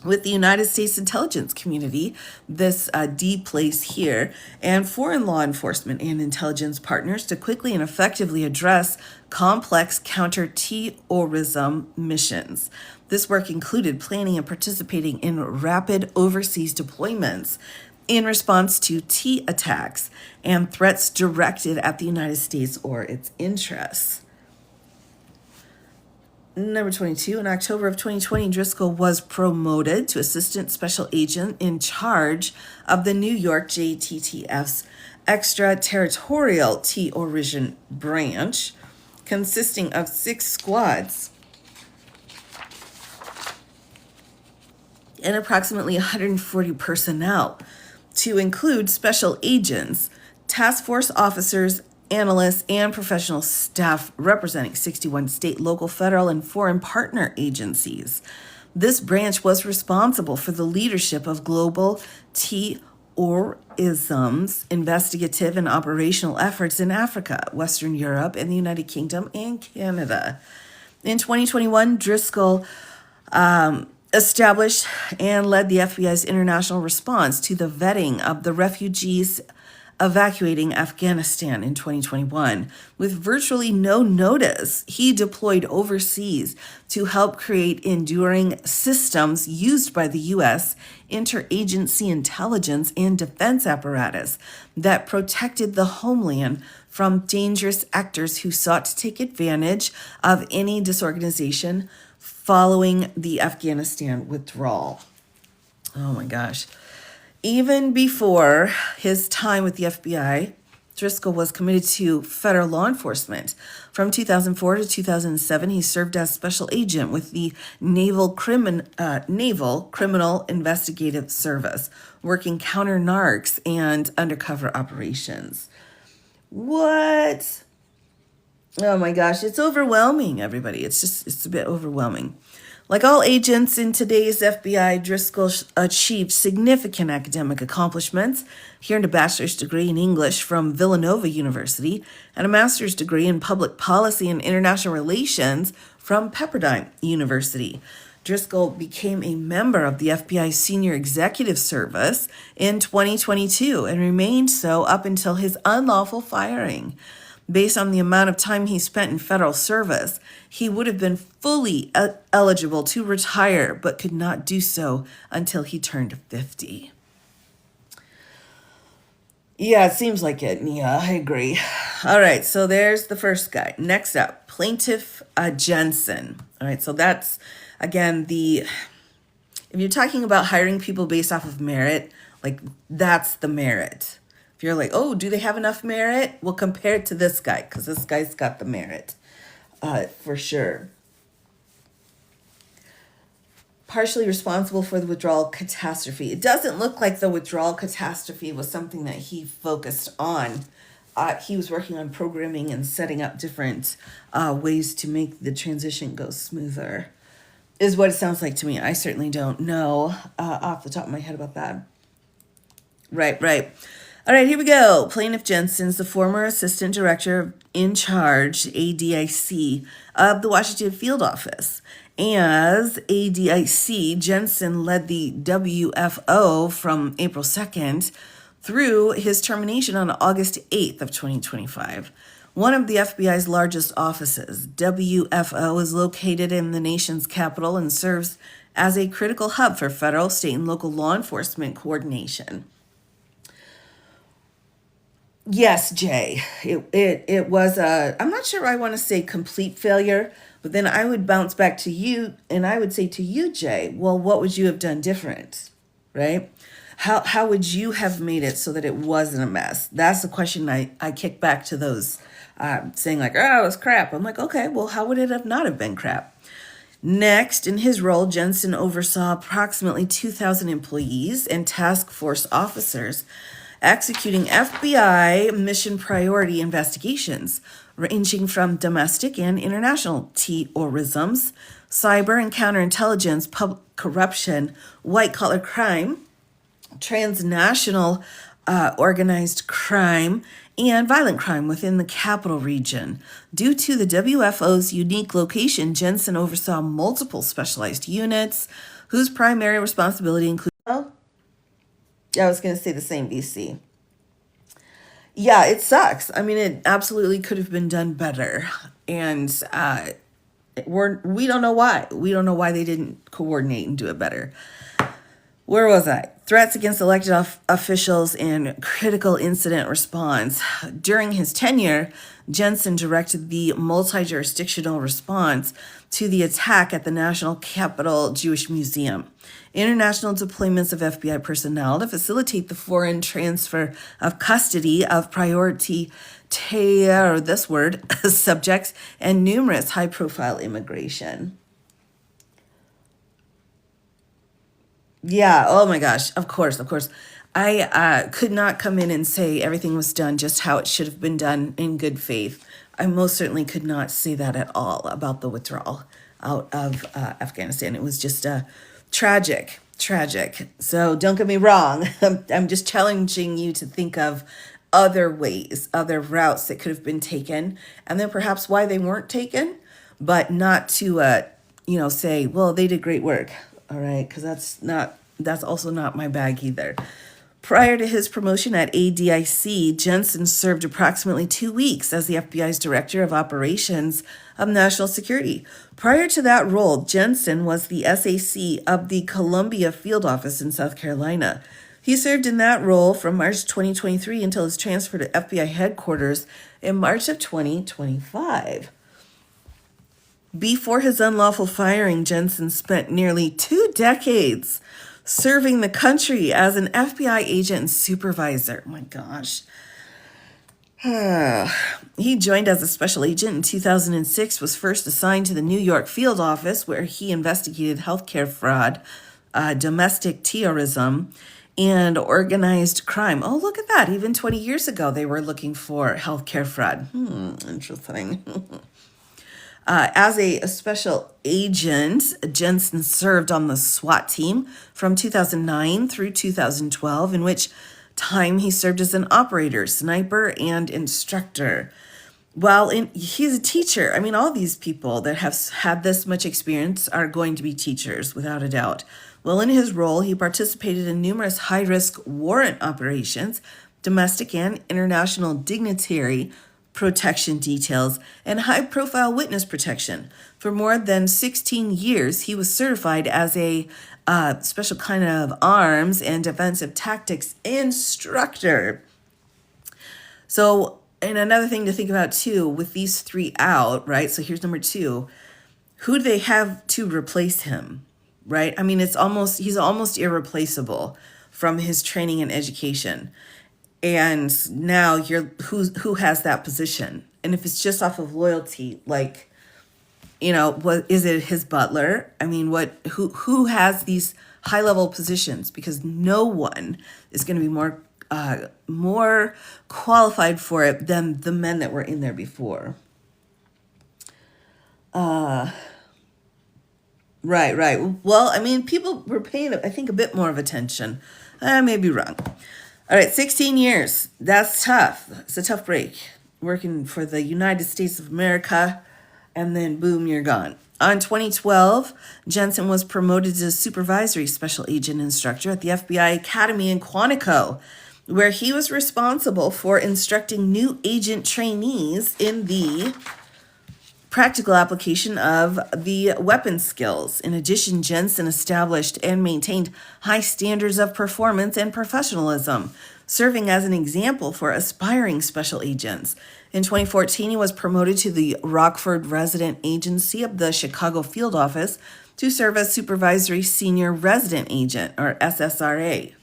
with the United States intelligence community, this D place here, and foreign law enforcement and intelligence partners to quickly and effectively address complex counter-terrorism missions. This work included planning and participating in rapid overseas deployments in response to T attacks and threats directed at the United States or its interests. Number 22, in October of 2020, Driscoll was promoted to Assistant Special Agent in charge of the New York JTTF's Extraterritorial Terrorism Branch, consisting of 6 squads and approximately 140 personnel, to include special agents, task force officers, analysts, and professional staff representing 61 state, local, federal, and foreign partner agencies. This branch was responsible for the leadership of global terrorism's investigative and operational efforts in Africa, Western Europe, and the United Kingdom and Canada. In 2021, Driscoll established and led the FBI's international response to the vetting of the refugees evacuating Afghanistan in 2021. With virtually no notice, he deployed overseas to help create enduring systems used by the U.S. interagency intelligence and defense apparatus that protected the homeland from dangerous actors who sought to take advantage of any disorganization following the Afghanistan withdrawal. Oh my gosh. Even before his time with the FBI, Driscoll was committed to federal law enforcement. From 2004 to 2007, he served as special agent with the Naval Criminal Investigative Service, working counter-narcs and undercover operations. What? Oh my gosh, it's overwhelming, everybody. It's a bit overwhelming. Like all agents in today's FBI, Driscoll achieved significant academic accomplishments. He earned a bachelor's degree in English from Villanova University and a master's degree in public policy and international relations from Pepperdine University. Driscoll became a member of the FBI Senior Executive Service in 2022 and remained so up until his unlawful firing. Based on the amount of time he spent in federal service, he would have been fully eligible to retire, but could not do so until he turned 50. Yeah, it seems like it. Yeah, I agree. All right, so there's the first guy. Next up, Plaintiff Jensen. All right, so that's, again, if you're talking about hiring people based off of merit, like that's the merit. If you're like, oh, do they have enough merit? Well, compare it to this guy, because this guy's got the merit, for sure. Partially responsible for the withdrawal catastrophe. It doesn't look like the withdrawal catastrophe was something that he focused on. He was working on programming and setting up different ways to make the transition go smoother, is what it sounds like to me. I certainly don't know off the top of my head about that. Right. All right, here we go. Plaintiff Jensen's the former assistant director in charge, ADIC, of the Washington field office. As ADIC, Jensen led the WFO from April 2nd through his termination on August 8th of 2025. One of the FBI's largest offices, WFO is located in the nation's capital and serves as a critical hub for federal, state, and local law enforcement coordination. Yes, Jay, it was I'm not sure I want to say complete failure, but then I would bounce back to you and I would say to you, Jay, well, what would you have done different, right? How would you have made it so that it wasn't a mess? That's the question I kick back to those saying like, oh, it was crap. I'm like, okay, well, how would it have not have been crap? Next, in his role, Jensen oversaw approximately 2,000 employees and task force officers executing FBI mission priority investigations, ranging from domestic and international terrorisms, cyber and counterintelligence, public corruption, white-collar crime, transnational organized crime, and violent crime within the capital region. Due to the WFO's unique location, Jensen oversaw multiple specialized units whose primary responsibility included... I was going to say the same, BC. Yeah, it sucks. I mean, it absolutely could have been done better. And we don't know why. We don't know why they didn't coordinate and do it better. Where was I? Threats against elected officials and critical incident response. During his tenure, Jensen directed the multi-jurisdictional response to the attack at the National Capital Jewish Museum. International deployments of FBI personnel to facilitate the foreign transfer of custody of priority subjects and numerous high-profile immigration. Yeah, oh my gosh, of course. I could not come in and say everything was done just how it should have been done in good faith. I most certainly could not say that at all about the withdrawal out of Afghanistan. It was just tragic. So don't get me wrong. I'm just challenging you to think of other ways, other routes that could have been taken, and then perhaps why they weren't taken, but not to, say, well, they did great work. All right, because that's also not my bag either. Prior to his promotion at ADIC, Jensen served approximately 2 weeks as the FBI's Director of Operations of National Security. Prior to that role, Jensen was the SAC of the Columbia Field Office in South Carolina. He served in that role from March 2023 until his transfer to FBI headquarters in March of 2025. Before his unlawful firing, Jensen spent nearly 2 decades serving the country as an FBI agent and supervisor. Oh my gosh. He joined as a special agent in 2006, was first assigned to the New York field office where he investigated healthcare fraud, domestic terrorism, and organized crime. Oh, look at that. Even 20 years ago, they were looking for healthcare fraud. Interesting. As a special agent, Jensen served on the SWAT team from 2009 through 2012, in which time he served as an operator, sniper, and instructor. He's a teacher. I mean, all these people that have had this much experience are going to be teachers, without a doubt. Well, in his role, he participated in numerous high-risk warrant operations, domestic and international dignitary protection details, and high-profile witness protection. For more than 16 years, he was certified as a special kind of arms and defensive tactics instructor. So, and another thing to think about too, with these three out, right? So here's number 2. Who do they have to replace him, right? I mean, he's almost irreplaceable from his training and education. And now who has that position? And if it's just off of loyalty, like, what is it, his butler? I mean, who has these high level positions? Because no one is going to be more qualified for it than the men that were in there before. Right. Well, I mean, people were paying, I think, a bit more of attention. I may be wrong. All right, 16 years. That's tough. It's a tough break. Working for the United States of America, and then boom, you're gone. On 2012, Jensen was promoted to supervisory special agent instructor at the FBI Academy in Quantico, where he was responsible for instructing new agent trainees in the practical application of the weapon skills. In addition, Jensen established and maintained high standards of performance and professionalism, serving as an example for aspiring special agents. In 2014, he was promoted to the Rockford Resident Agency of the Chicago Field Office to serve as Supervisory Senior Resident Agent, or SSRA.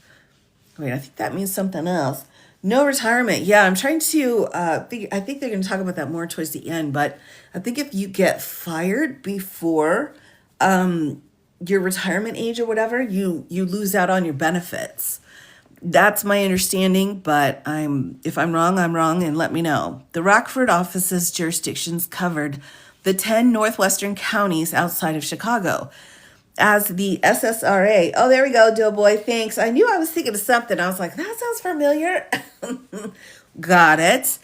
Wait, I think that means something else. No retirement. Yeah, I'm trying to I think they're going to talk about that more towards the end, but I think if you get fired before your retirement age or whatever, you lose out on your benefits. That's my understanding, but if I'm wrong, I'm wrong, and let me know. The Rockford office's jurisdictions covered the 10 northwestern counties outside of Chicago. As the SSRA, oh, there we go, Doughboy, thanks. I knew I was thinking of something. I was like, that sounds familiar. Got it.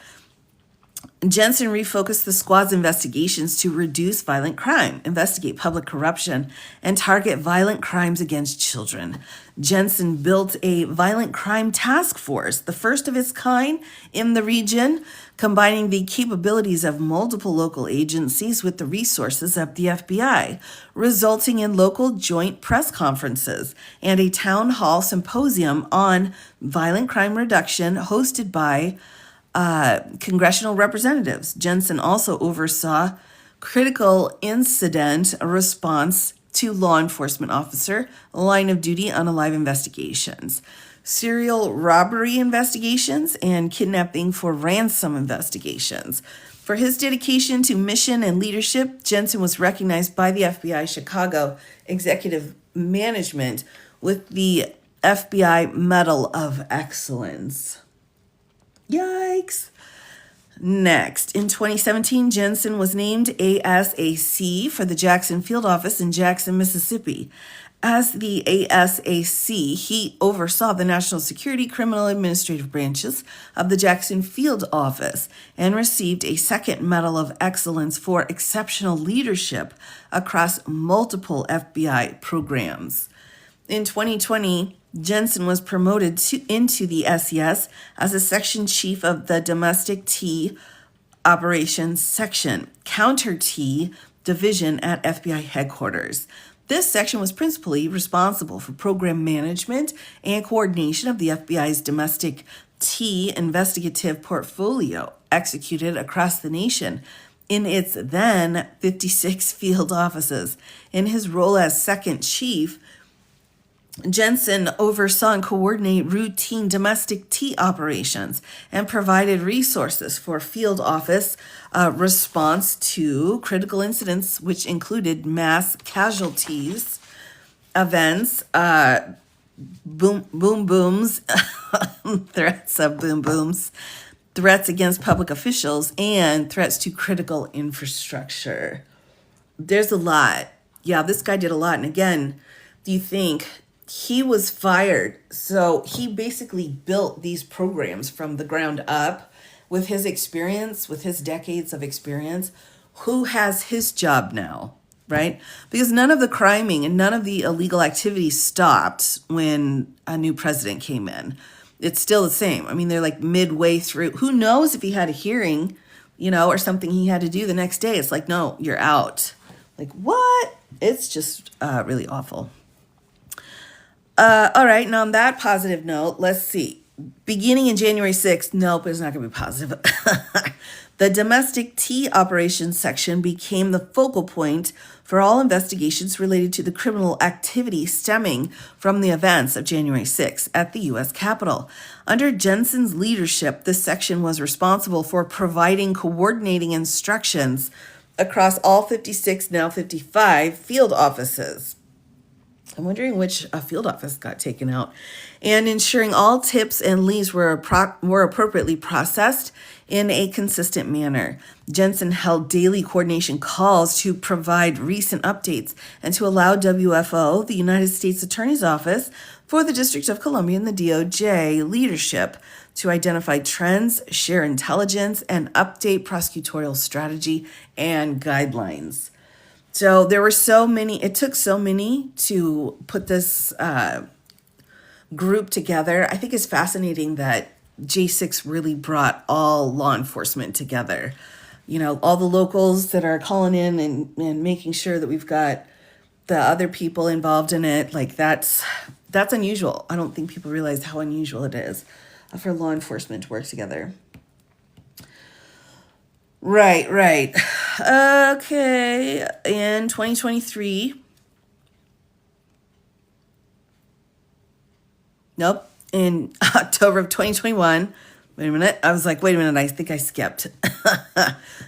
Jensen refocused the squad's investigations to reduce violent crime, investigate public corruption, and target violent crimes against children. Jensen built a violent crime task force, the first of its kind in the region, combining the capabilities of multiple local agencies with the resources of the FBI, resulting in local joint press conferences and a town hall symposium on violent crime reduction hosted by congressional representatives. Jensen also oversaw critical incident response to law enforcement officer, line of duty unalive investigations, serial robbery investigations, and kidnapping for ransom investigations. For his dedication to mission and leadership, Jensen was recognized by the FBI Chicago Executive Management with the FBI Medal of Excellence. Yikes. Next, in 2017, Jensen was named ASAC for the Jackson Field Office in Jackson, Mississippi. As the ASAC, he oversaw the national security, criminal, administrative branches of the Jackson Field Office and received a second Medal of Excellence for exceptional leadership across multiple FBI programs. In 2020, Jensen was promoted into the SES as a section chief of the Domestic Tea Operations Section, Counter Tea Division at FBI headquarters. This section was principally responsible for program management and coordination of the FBI's domestic tea investigative portfolio executed across the nation in its then 56 field offices. In his role as second chief, Jensen oversaw and coordinated routine domestic tea operations and provided resources for field office response to critical incidents, which included mass casualties, events, booms, threats of booms, threats against public officials, and threats to critical infrastructure. there's a lot. Yeah, this guy did a lot. And again, do you think he was fired? So he basically built these programs from the ground up with his experience, with his decades of experience. Who has his job now, right? Because none of the criming and none of the illegal activity stopped when a new president came in. It's still the same. I mean, they're like midway through. Who knows if he had a hearing, or something he had to do the next day. It's like, no, you're out. Like, what? It's just really awful. All right, and on that positive note, let's see. Beginning in January 6th, nope, it's not going to be positive. The domestic tea operations section became the focal point for all investigations related to the criminal activity stemming from the events of January 6th at the U.S. Capitol. Under Jensen's leadership, this section was responsible for providing coordinating instructions across all 56, now 55, field offices. I'm wondering which field office got taken out, and ensuring all tips and leads were appropriately processed in a consistent manner. Jensen held daily coordination calls to provide recent updates and to allow WFO, the United States Attorney's Office for the District of Columbia, and the DOJ leadership to identify trends, share intelligence, and update prosecutorial strategy and guidelines. So there were so many, it took so many to put this group together. I think it's fascinating that J6 really brought all law enforcement together. All the locals that are calling in and making sure that we've got the other people involved in it. Like that's unusual. I don't think people realize how unusual it is for law enforcement to work together. Right. Okay, in 2023. Nope, in October of 2021. Wait a minute. I was like, wait a minute, I think I skipped.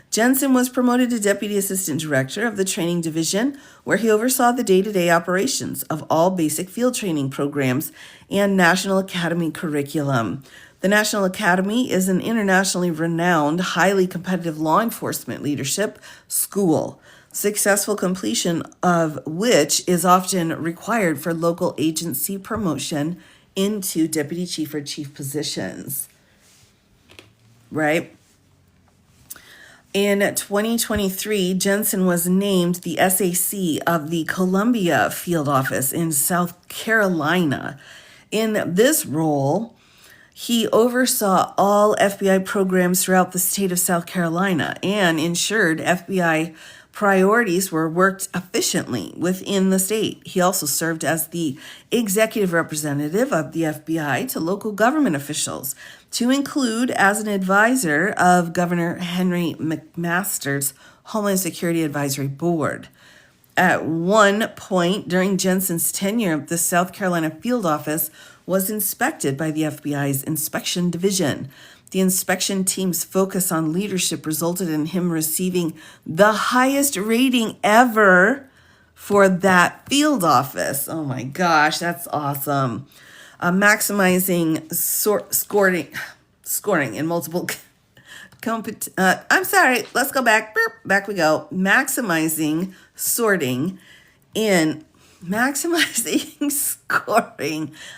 Jensen was promoted to Deputy Assistant Director of the Training Division, where he oversaw the day-to-day operations of all basic field training programs and National Academy curriculum. The National Academy is an internationally renowned, highly competitive law enforcement leadership school, successful completion of which is often required for local agency promotion into deputy chief or chief positions. Right? In 2023, Jensen was named the SAC of the Columbia Field Office in South Carolina. In this role, he oversaw all FBI programs throughout the state of South Carolina and ensured FBI priorities were worked efficiently within the state. He also served as the executive representative of the FBI to local government officials, to include as an advisor of Governor Henry McMaster's Homeland Security Advisory Board. At one point during Jensen's tenure, the South Carolina field office was inspected by the FBI's inspection division. The inspection team's focus on leadership resulted in him receiving the highest rating ever for that field office. Oh my gosh, that's awesome. Maximizing scoring in multiple I'm sorry, let's go back. Back we go. Maximizing scoring.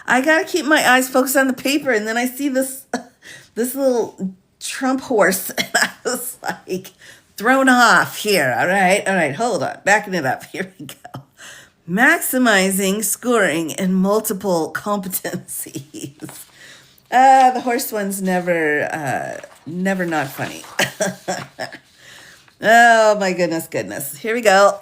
I gotta keep my eyes focused on the paper, and then I see this little Trump horse, and I was like thrown off here. All right, hold on, backing it up. Here we go. Maximizing scoring in multiple competencies. The horse one's never not funny. Oh my goodness. Here we go.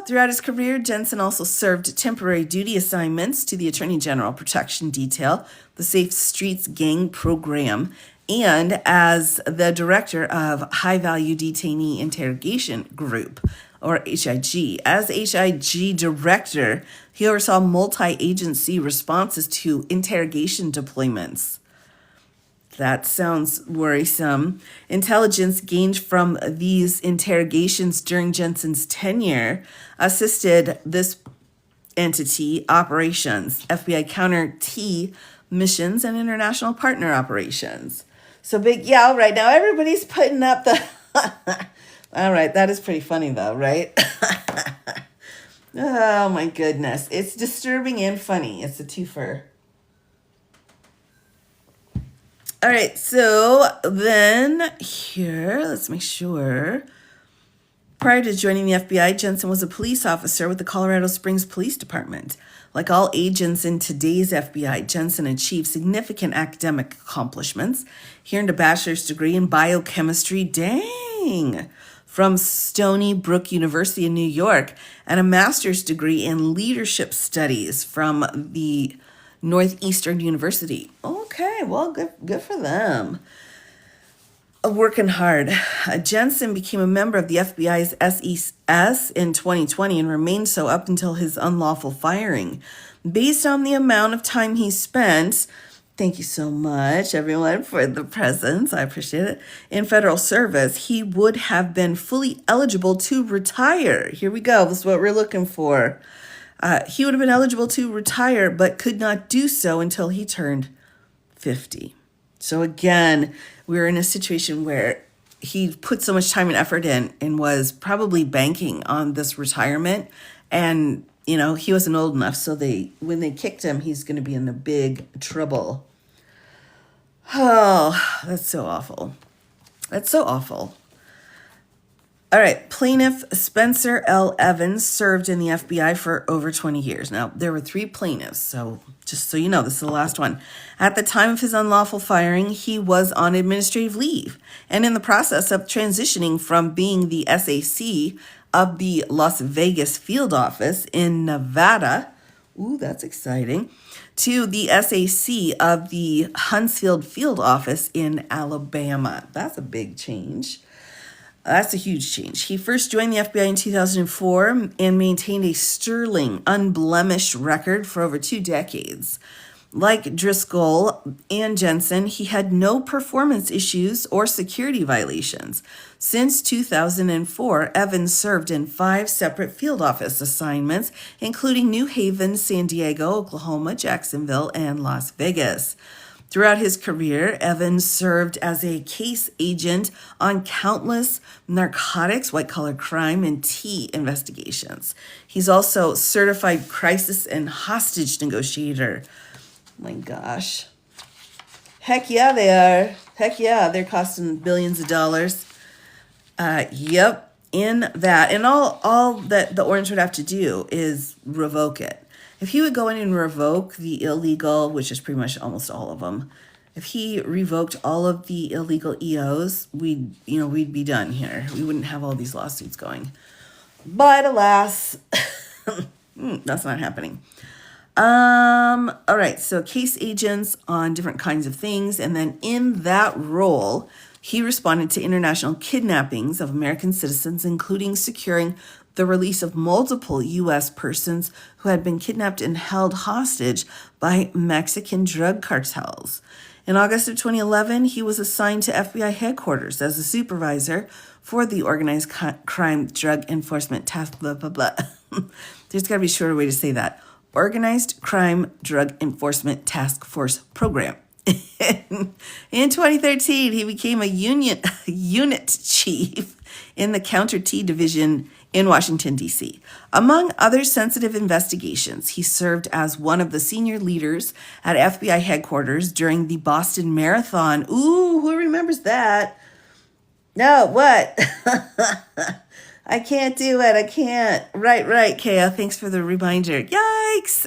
Throughout his career, Jensen also served temporary duty assignments to the Attorney General Protection Detail, the Safe Streets Gang Program, and as the director of High Value Detainee Interrogation Group, or HIG. As HIG director, he oversaw multi-agency responses to interrogation deployments. That sounds worrisome. Intelligence gained from these interrogations during Jensen's tenure assisted this entity operations, FBI counter T missions, and international partner operations. So big, yeah, all right. Now everybody's putting up the All right, that is pretty funny though, right? Oh my goodness. It's disturbing and funny. It's a twofer. All right, so then here, let's make sure. Prior to joining the FBI, Jensen was a police officer with the Colorado Springs Police Department. Like all agents in today's FBI, Jensen achieved significant academic accomplishments. He earned a bachelor's degree in biochemistry, dang, from Stony Brook University in New York, and a master's degree in leadership studies from the Northeastern University. Okay, well, good for them. Working hard. Jensen became a member of the FBI's SES in 2020 and remained so up until his unlawful firing. Based on the amount of time he spent, thank you so much, everyone, for the presents. I appreciate it. In federal service, he would have been fully eligible to retire. Here we go. This is what we're looking for. He would have been eligible to retire, but could not do so until he turned 50. So again, we're in a situation where he put so much time and effort in and was probably banking on this retirement. And, he wasn't old enough. So when they kicked him, he's going to be in a big trouble. Oh, that's so awful. That's so awful. All right, plaintiff Spencer L. Evans served in the FBI for over 20 years. Now, there were 3 plaintiffs, so just so you know, this is the last one. At the time of his unlawful firing, he was on administrative leave and in the process of transitioning from being the SAC of the Las Vegas field office in Nevada, ooh, that's exciting, to the SAC of the Huntsville field office in Alabama. That's a big change. That's a huge change. He first joined the FBI in 2004 and maintained a sterling, unblemished record for over 2 decades. Like Driscoll and Jensen, he had no performance issues or security violations. Since 2004, Evans served in 5 separate field office assignments, including New Haven, San Diego, Oklahoma, Jacksonville, and Las Vegas. Throughout his career, Evans served as a case agent on countless narcotics, white-collar crime, and tea investigations. He's also certified crisis and hostage negotiator. My gosh. Heck yeah, they are. Heck yeah, they're costing billions of dollars. Yep, in that. And all that the Orange would have to do is revoke it. If he would go in and revoke the illegal, which is pretty much almost all of them, if he revoked all of the illegal EOs, we'd be done here. We wouldn't have all these lawsuits going. But alas, that's not happening. All right, so case agents on different kinds of things, and then in that role, he responded to international kidnappings of American citizens, including securing the release of multiple U.S. persons who had been kidnapped and held hostage by Mexican drug cartels. In August of 2011, he was assigned to FBI headquarters as a supervisor for the Organized Crime Drug Enforcement Task, blah, blah, blah. There's got to be a shorter way to say that. Organized Crime Drug Enforcement Task Force Program. In 2013, he became a unit chief in the Counter T Division in Washington, D.C. Among other sensitive investigations, he served as one of the senior leaders at FBI headquarters during the Boston Marathon. Ooh, who remembers that? No, what? I can't do it. I can't. Right, Kaya. Thanks for the reminder. Yikes.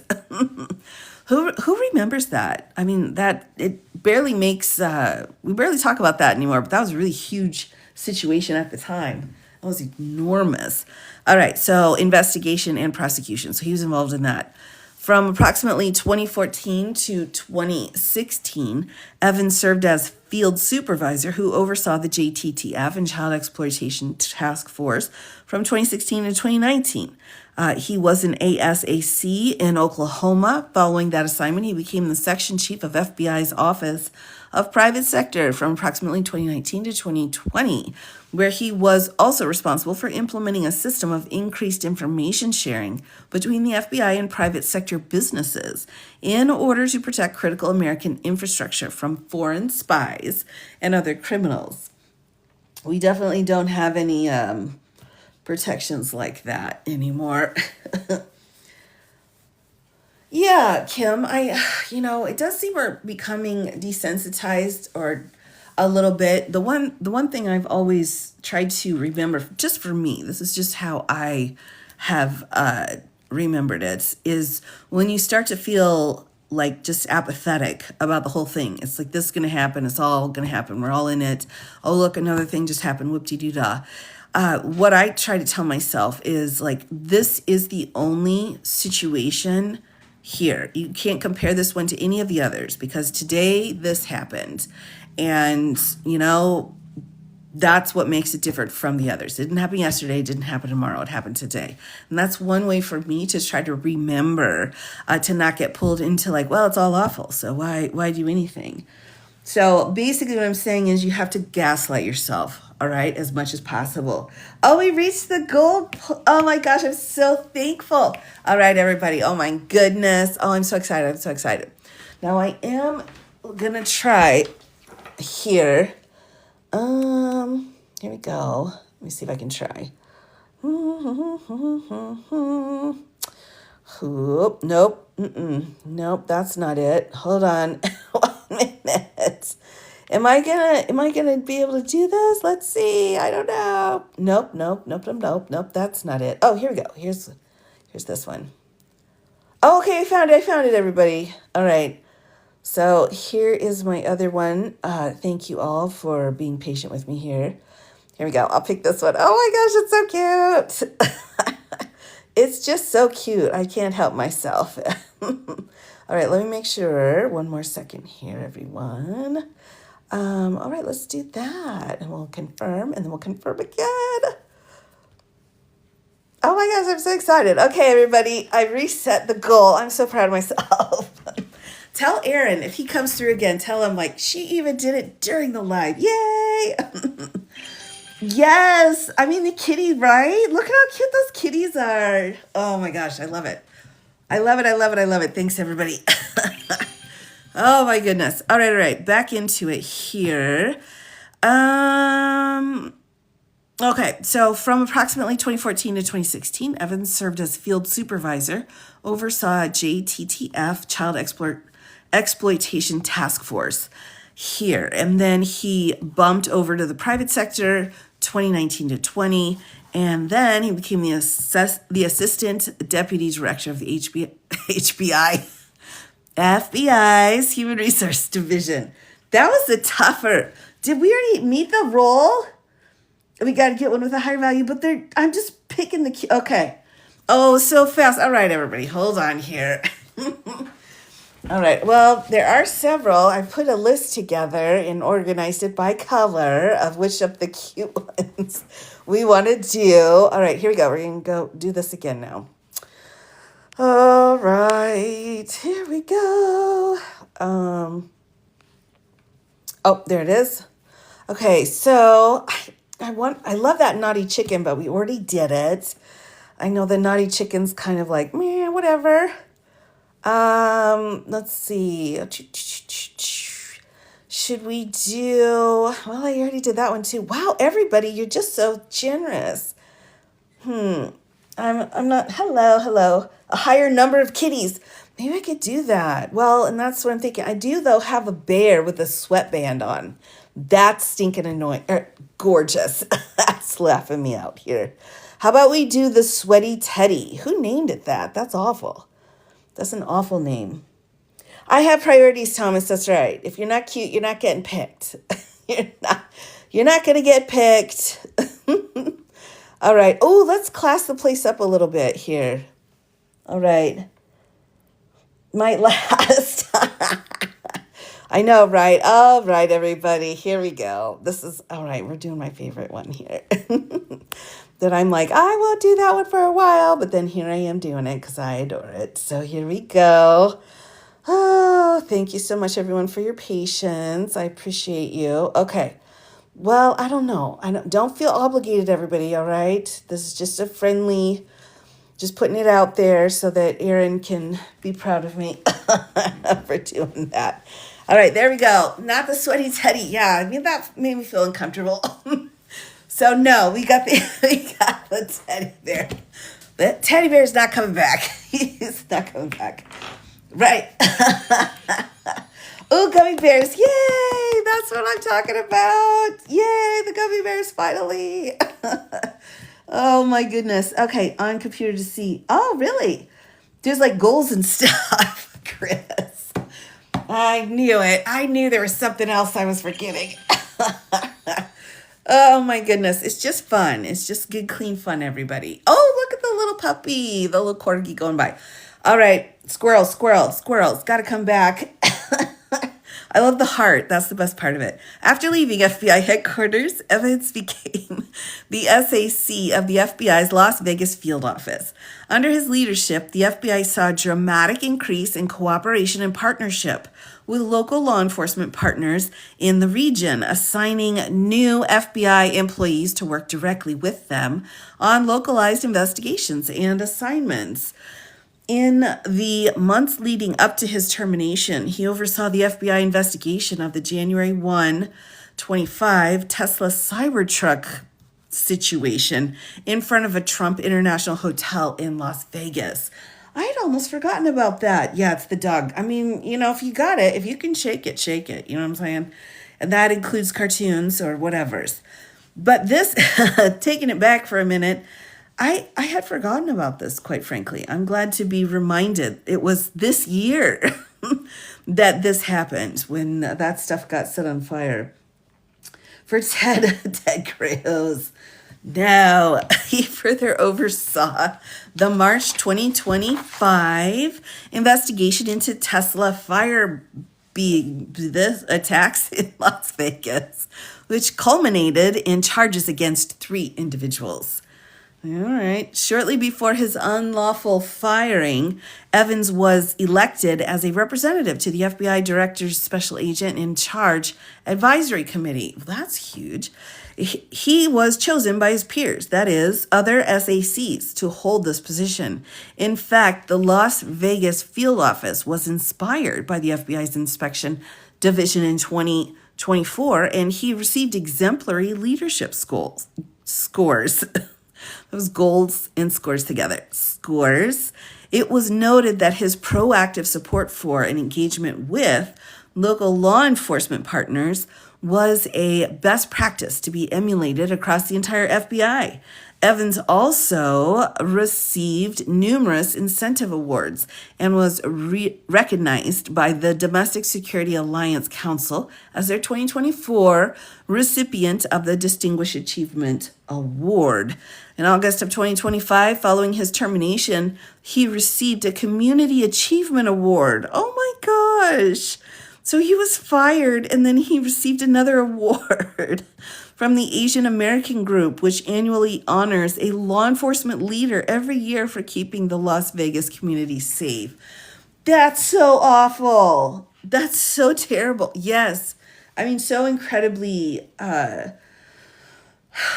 Who remembers that? I mean, that it barely makes, we barely talk about that anymore, but that was a really huge situation at the time. That was enormous. All right, so investigation and prosecution. So he was involved in that. From approximately 2014 to 2016, Evans served as field supervisor who oversaw the JTTF and Child Exploitation Task Force from 2016 to 2019. He was an ASAC in Oklahoma. Following that assignment, he became the section chief of FBI's Office of Private Sector from approximately 2019 to 2020, where he was also responsible for implementing a system of increased information sharing between the FBI and private sector businesses in order to protect critical American infrastructure from foreign spies and other criminals. We definitely don't have any protections like that anymore. Yeah, Kim, it does seem we're becoming desensitized or a little bit. The one thing I've always tried to remember, just for me, this is just how I have remembered it, is when you start to feel like just apathetic about the whole thing. It's like, this is going to happen. It's all going to happen. We're all in it. Oh, look, another thing just happened. Whoop-de-doo-dah. What I try to tell myself is like, this is the only situation here. You can't compare this one to any of the others because today this happened. And, that's what makes it different from the others. It didn't happen yesterday, it didn't happen tomorrow, it happened today. And that's one way for me to try to remember, to not get pulled into like, well, it's all awful, so why do anything? So basically what I'm saying is you have to gaslight yourself, all right, as much as possible. Oh, we reached the goal. Oh my gosh, I'm so thankful. All right, everybody. Oh my goodness. Oh, I'm so excited. I'm so excited. Now I am going to try here. Here we go. Let me see if I can try. Oop, nope. Nope, that's not it. Hold on. 1 minute. Am I gonna be able to do this? Let's see. I don't know. Nope. That's not it. Oh, here we go. Here's this one. Oh, okay, I found it, everybody. All right. So here is my other one. Thank you all for being patient with me here. Here we go. I'll pick this one. Oh my gosh, it's so cute. It's just so cute. I can't help myself. All right, let me make sure. One more second here, everyone. All right, let's do that. And we'll confirm, and then we'll confirm again. Oh my gosh, I'm so excited. Okay, everybody, I reset the goal. I'm so proud of myself. Tell Aaron, if he comes through again, tell him, like, she even did it during the live. Yay! Yes! I mean, the kitty, right? Look at how cute those kitties are. Oh my gosh, I love it. I love it. Thanks, everybody. Oh my goodness. All right. Back into it here. Okay, so from approximately 2014 to 2016, Evans served as field supervisor, oversaw JTTF, Child Exploitation Task Force here. And then he bumped over to the private sector 2019 to 20. And then he became the assistant deputy director of the FBI's Human Resource Division. That was a tougher. Did we already meet the role? We got to get one with a higher value, but I'm just picking the okay. Oh, so fast. All right, everybody, hold on here. All right, well, there are several. I put a list together and organized it by color of which of the cute ones we want to do. All right, here we go. We're going to go do this again now. All right, here we go. Oh, there it is. Okay, so I love that naughty chicken, but we already did it. I know the naughty chicken's kind of like, meh, whatever. Let's see. Should we do, well, I already did that one too. Wow, everybody, you're just so generous. I'm not, hello. A higher number of kitties. Maybe I could do that. Well, and that's what I'm thinking. I do, though, have a bear with a sweatband on. That's stinking annoying. Gorgeous. That's laughing me out here. How about we do the Sweaty Teddy? Who named it that? That's awful. That's an awful name. I have priorities, Thomas. That's right. If you're not cute, you're not getting picked. You're not going to get picked. All right. Oh, let's class the place up a little bit here. All right. Might last. I know, right? All right, everybody. Here we go. This is, all right, we're doing my favorite one here. That I'm like, I won't do that one for a while, but then here I am doing it because I adore it. So here we go. Oh, thank you so much, everyone, for your patience. I appreciate you. Okay. Well, I don't know. Don't feel obligated, everybody, all right? This is just a friendly, just putting it out there so that Aaron can be proud of me for doing that. All right, there we go. Not the Sweaty Teddy. Yeah, I mean, that made me feel uncomfortable. So no, we got the we got the teddy bear. The teddy bear's not coming back. He's not coming back. Right. Oh, gummy bears. Yay! That's what I'm talking about. Yay, the gummy bears finally. Oh my goodness. Okay, on computer to see. Oh, really? There's like goals and stuff, Chris. I knew it. I knew there was something else I was forgetting. Oh my goodness. It's just fun. It's just good, clean fun, everybody. Oh, look at the little puppy, the little corgi going by. All right. Squirrels. Got to come back. I love the heart. That's the best part of it. After leaving FBI headquarters, Evans became the SAC of the FBI's Las Vegas field office. Under his leadership, the FBI saw a dramatic increase in cooperation and partnership with local law enforcement partners in the region, assigning new FBI employees to work directly with them on localized investigations and assignments. In the months leading up to his termination, he oversaw the FBI investigation of the January 1, 25 Tesla Cybertruck situation in front of a Trump International Hotel in Las Vegas. I had almost forgotten about that. Yeah, it's the dog. I mean, if you got it, if you can shake it, shake it. You know what I'm saying? And that includes cartoons or whatever's. But this, taking it back for a minute, I had forgotten about this, quite frankly. I'm glad to be reminded. It was this year that this happened, when that stuff got set on fire. For Ted Cruz, no, he further oversaw the March 2025 investigation into Tesla attacks in Las Vegas, which culminated in charges against 3 individuals. All right. Shortly before his unlawful firing, Evans was elected as a representative to the FBI Director's Special Agent in Charge Advisory Committee. That's huge. He was chosen by his peers, that is, other SACs, to hold this position. In fact, the Las Vegas field office was inspired by the FBI's inspection division in 2024, and he received exemplary leadership scores. Those goals and scores together. Scores. It was noted that his proactive support for and engagement with local law enforcement partners was a best practice to be emulated across the entire FBI. Evans also received numerous incentive awards and was recognized by the Domestic Security Alliance Council as their 2024 recipient of the Distinguished Achievement Award. In August of 2025, following his termination, he received a Community Achievement Award. Oh my gosh! So he was fired, and then he received another award from the Asian American Group, which annually honors a law enforcement leader every year for keeping the Las Vegas community safe. That's so awful. That's so terrible. Yes. I mean, so incredibly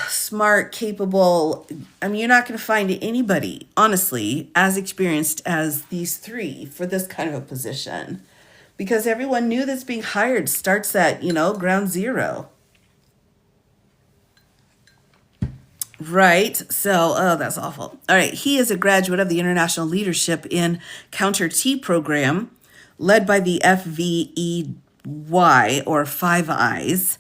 smart, capable. I mean, you're not going to find anybody, honestly, as experienced as these 3 for this kind of a position. Because everyone knew that's being hired starts at, ground zero. Right. So, that's awful. All right. He is a graduate of the International Leadership in Counter T program led by the FVEY, or Five Eyes.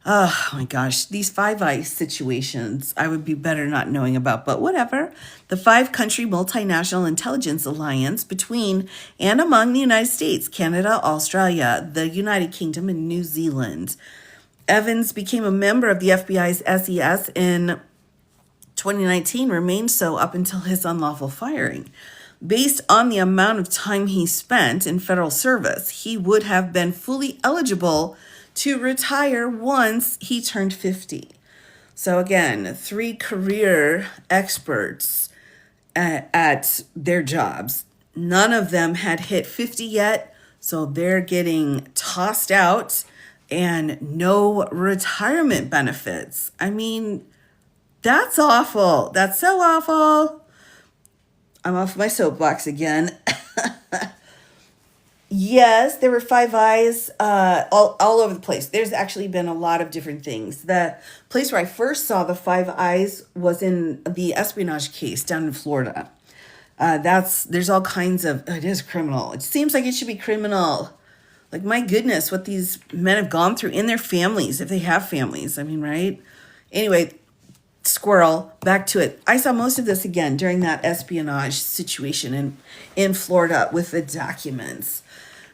Oh my gosh, these Five Eyes situations I would be better not knowing about, but whatever. The 5-country multinational intelligence alliance between and among the United States, Canada, Australia, the United Kingdom, and New Zealand. Evans became a member of the FBI's SES in 2019, remained so up until his unlawful firing. Based on the amount of time he spent in federal service, he would have been fully eligible to retire once he turned 50. So again, 3 career experts at their jobs. None of them had hit 50 yet, so they're getting tossed out and no retirement benefits. I mean, that's awful. That's so awful. I'm off my soapbox again. Yes, there were five eyes all over the place. There's actually been a lot of different things. The place where I first saw the five eyes was in the espionage case down in Florida. There's all kinds of, it is criminal. It seems like it should be criminal. Like, my goodness, what these men have gone through in their families, if they have families. I mean, right? Anyway, squirrel, back to it. I saw most of this again during that espionage situation in Florida with the documents.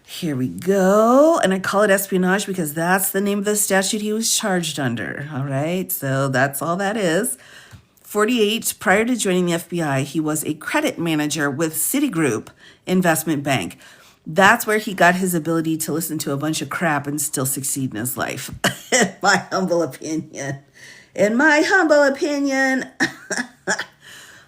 Here we go. And I call it espionage because that's the name of the statute he was charged under. All right. So that's all that is. 48, prior to joining the FBI, he was a credit manager with Citigroup Investment Bank. That's where he got his ability to listen to a bunch of crap and still succeed in his life, in my humble opinion. In my humble opinion.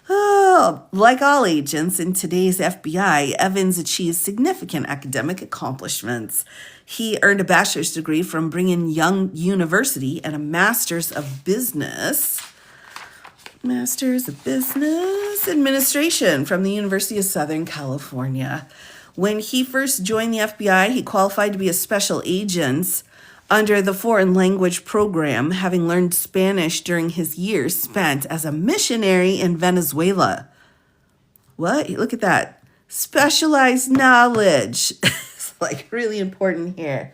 Oh, like all agents in today's FBI, Evans achieved significant academic accomplishments. He earned a bachelor's degree from Brigham Young University and a master's of business administration from the University of Southern California. When he first joined the FBI, he qualified to be a special agent under the foreign language program, having learned Spanish during his years spent as a missionary in Venezuela. What? Look at that. Specialized knowledge. It's like really important here.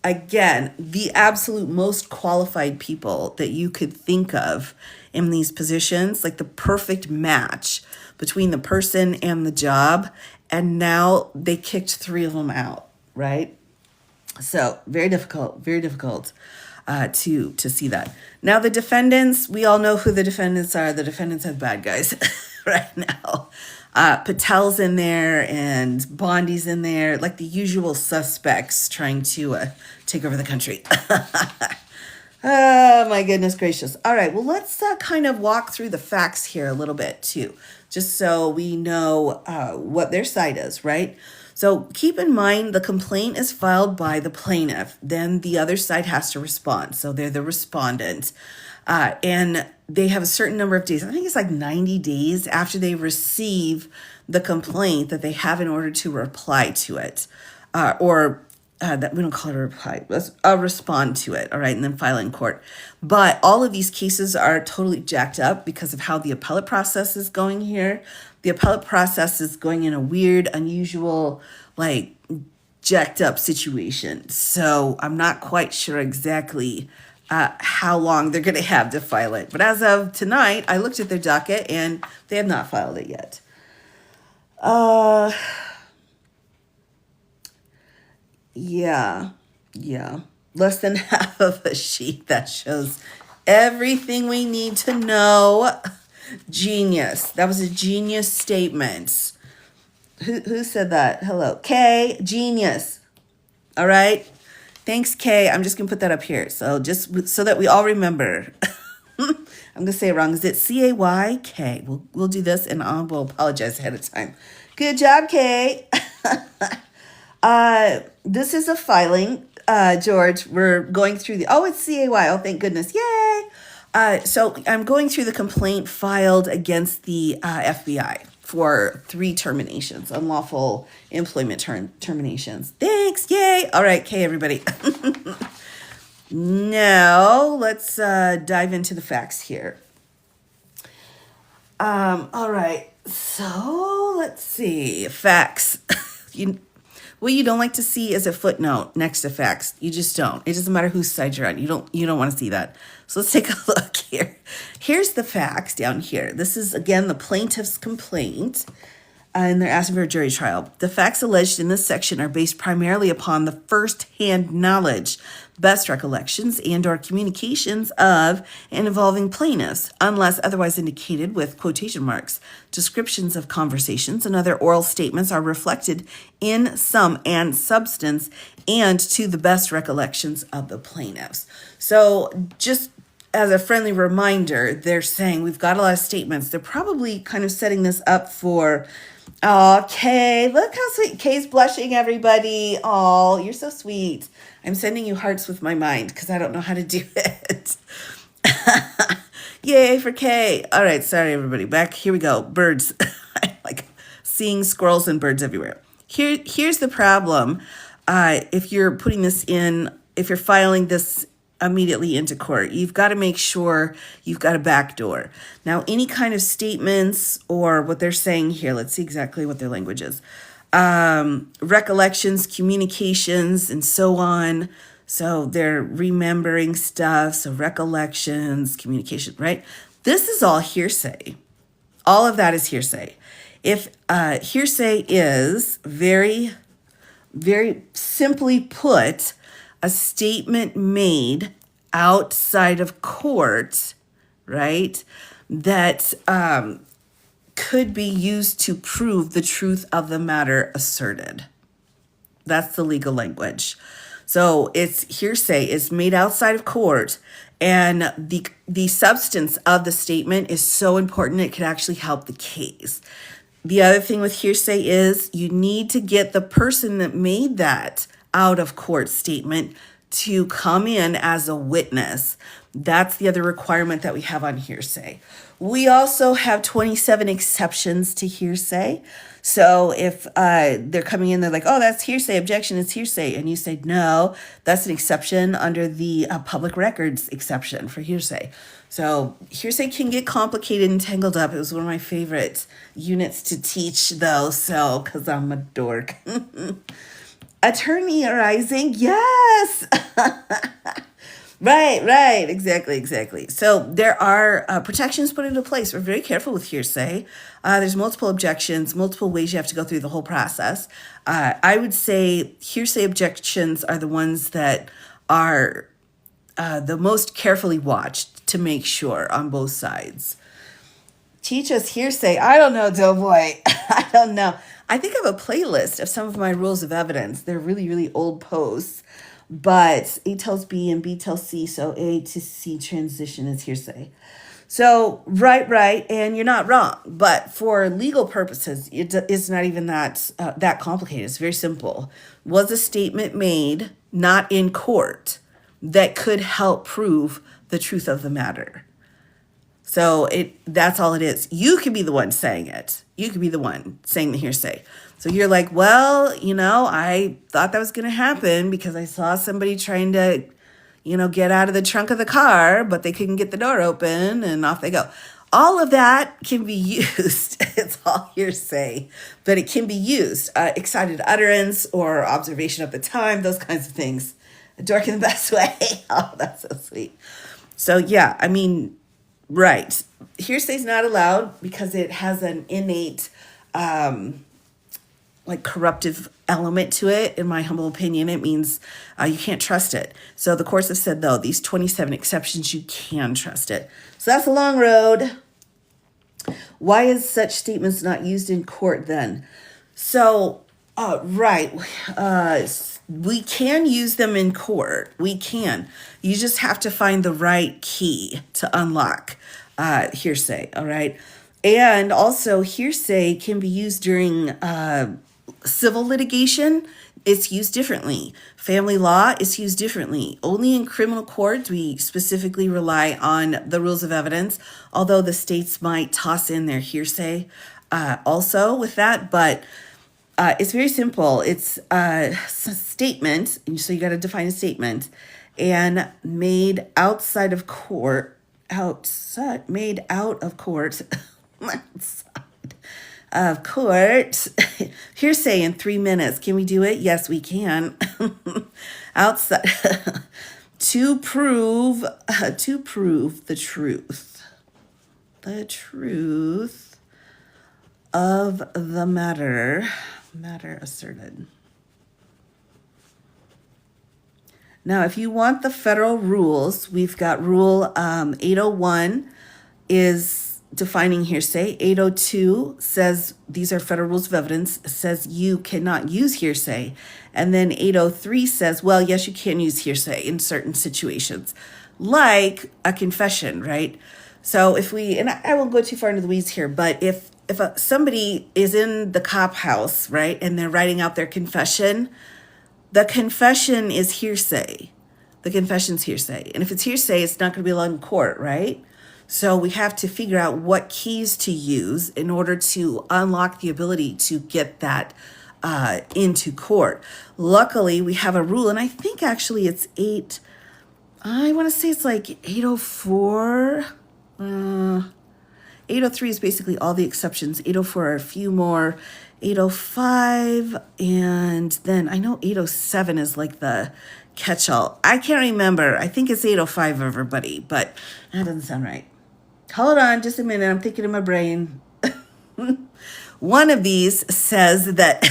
Again, the absolute most qualified people that you could think of in these positions, like the perfect match between the person and the job. And now they kicked three of them out, right? So very difficult to see that. Now the defendants, we all know who the defendants are. The defendants have bad guys right now. Patel's in there and Bondi's in there, like the usual suspects trying to take over the country. Oh, my goodness gracious. All right, well, let's kind of walk through the facts here a little bit too, just so we know what their side is, right? So keep in mind the complaint is filed by the plaintiff. Then the other side has to respond. So they're the respondent. And they have a certain number of days. I think it's like 90 days after they receive the complaint that they have in order to reply to it. That we don't call it a reply, let's respond to it, all right, and then file in court. But all of these cases are totally jacked up because of how the appellate process is going here. The appellate process is going in a weird, unusual, like jacked up situation. So I'm not quite sure exactly how long they're going to have to file it. But as of tonight, I looked at their docket and they have not filed it yet. Yeah. Less than half of a sheet that shows everything we need to know. Genius. That was a genius statement. Who said that? Hello. Kay, genius. All right. Thanks, Kay. I'm just going to put that up here. So just so that we all remember. I'm going to say it wrong. Is it C-A-Y-K? We'll do this and I will apologize ahead of time. Good job, Kay. This is a filing, George. We're going through it's C-A-Y. Oh, thank goodness. Yay. So I'm going through the complaint filed against the FBI for 3 terminations, unlawful employment terminations. Thanks. Yay. All right. Okay, everybody. Now let's dive into the facts here. All right. So let's see. Facts. What you don't like to see is a footnote next to facts. You just don't. It doesn't matter whose side you're on. You don't want to see that. So let's take a look here. Here's the facts down here. This is, again, the plaintiff's complaint, and they're asking for a jury trial. The facts alleged in this section are based primarily upon the first-hand knowledge, best recollections, and or communications of and involving plaintiffs, unless otherwise indicated with quotation marks. Descriptions of conversations and other oral statements are reflected in sum and substance and to the best recollections of the plaintiffs. So just as a friendly reminder, they're saying we've got a lot of statements. They're probably kind of setting this up for, oh, Kay, look how sweet. Kay's blushing, everybody. Oh, you're so sweet. I'm sending you hearts with my mind because I don't know how to do it. Yay for Kay. All right, sorry, everybody. Back, here we go. Birds. I like seeing squirrels and birds everywhere. Here's the problem. If you're putting this in, if you're filing this immediately into court, you've got to make sure you've got a back door. Now, any kind of statements or what they're saying here, let's see exactly what their language is. Recollections, communications, and so on. So they're remembering stuff. So recollections, communication, right? This is all hearsay. All of that is hearsay. If hearsay is very, very simply put, a statement made outside of court, right, that could be used to prove the truth of the matter asserted. That's the legal language. So it's hearsay, it's made outside of court, and the substance of the statement is so important it could actually help the case. The other thing with hearsay is you need to get the person that made that out of court statement to come in as a witness. That's the other requirement that we have on hearsay. We also have 27 exceptions to hearsay. So if they're coming in, they're like, oh, that's hearsay, objection, it's hearsay. And you say, no, that's an exception under the public records exception for hearsay. So hearsay can get complicated and tangled up. It was one of my favorite units to teach, though, so because I'm a dork. Attorney arising, yes. Right, exactly. So there are protections put into place. We're very careful with hearsay. There's multiple objections, multiple ways you have to go through the whole process. I would say hearsay objections are the ones that are the most carefully watched to make sure on both sides. Teach us hearsay. I don't know, Doughboy. I don't know. I think I have a playlist of some of my rules of evidence. They're really, really old posts. But A tells B and B tells C, so A to C transition is hearsay. So, right, and you're not wrong. But for legal purposes, it's not even that complicated. It's very simple. Was a statement made not in court that could help prove the truth of the matter? So that's all it is. You could be the one saying it. You could be the one saying the hearsay. So you're like, well, I thought that was going to happen because I saw somebody trying to, get out of the trunk of the car, but they couldn't get the door open and off they go. All of that can be used. It's all hearsay, but it can be used. Excited utterance or observation of the time, those kinds of things. A dork in the best way. Oh, that's so sweet. So yeah, right. Hearsay is not allowed because it has an innate, corruptive element to it. In my humble opinion, it means you can't trust it. So the courts have said, though, these 27 exceptions, you can trust it. So that's a long road. Why is such statements not used in court then? So, right. We can use them in court. We can. You just have to find the right key to unlock hearsay, all right? And also, hearsay can be used during civil litigation. It's used differently. Family law is used differently. Only in criminal courts, we specifically rely on the rules of evidence, although the states might toss in their hearsay also with that, but it's very simple. It's a statement, so you got to define a statement, and made outside of court, made out of court, outside of court, hearsay in 3 minutes. Can we do it? Yes, we can. Outside, to prove the truth of the matter asserted. Now, if you want the federal rules, we've got Rule 801 is defining hearsay. 802 says these are federal rules of evidence, says you cannot use hearsay. And then 803 says, well, yes, you can use hearsay in certain situations, like a confession, right? So if and I won't go too far into the weeds here, but if somebody is in the cop house, right, and they're writing out their confession, the confession is hearsay. The confession's hearsay. And if it's hearsay, it's not going to be allowed in court, right? So we have to figure out what keys to use in order to unlock the ability to get that into court. Luckily, we have a rule, and I think actually it's I want to say it's like 804. 803 is basically all the exceptions. 804 are a few more. 805, and then I know 807 is like the catch-all. I can't remember. I think it's 805, everybody, but that doesn't sound right. Hold on just a minute. I'm thinking in my brain. One of these says that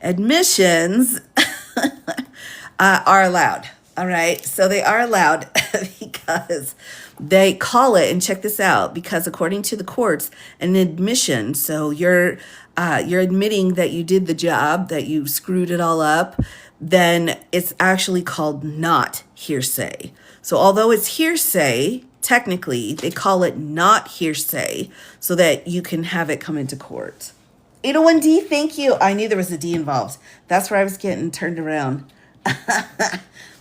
admissions are allowed. All right. So they are allowed because they call it, and check this out, because according to the courts, an admission, so you're admitting that you did the job, that you screwed it all up, then it's actually called not hearsay. So although it's hearsay, technically they call it not hearsay so that you can have it come into court. 801D, thank you. I knew there was a D involved. That's where I was getting turned around.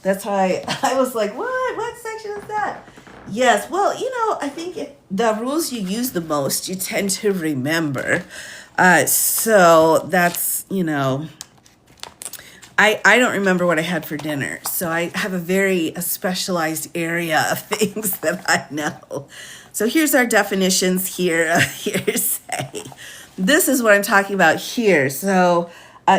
That's why I was like, what section is that? Yes, well, I think the rules you use the most, you tend to remember. So that's, I don't remember what I had for dinner. So I have a specialized area of things that I know. So here's our definitions here of hearsay. This is what I'm talking about here. So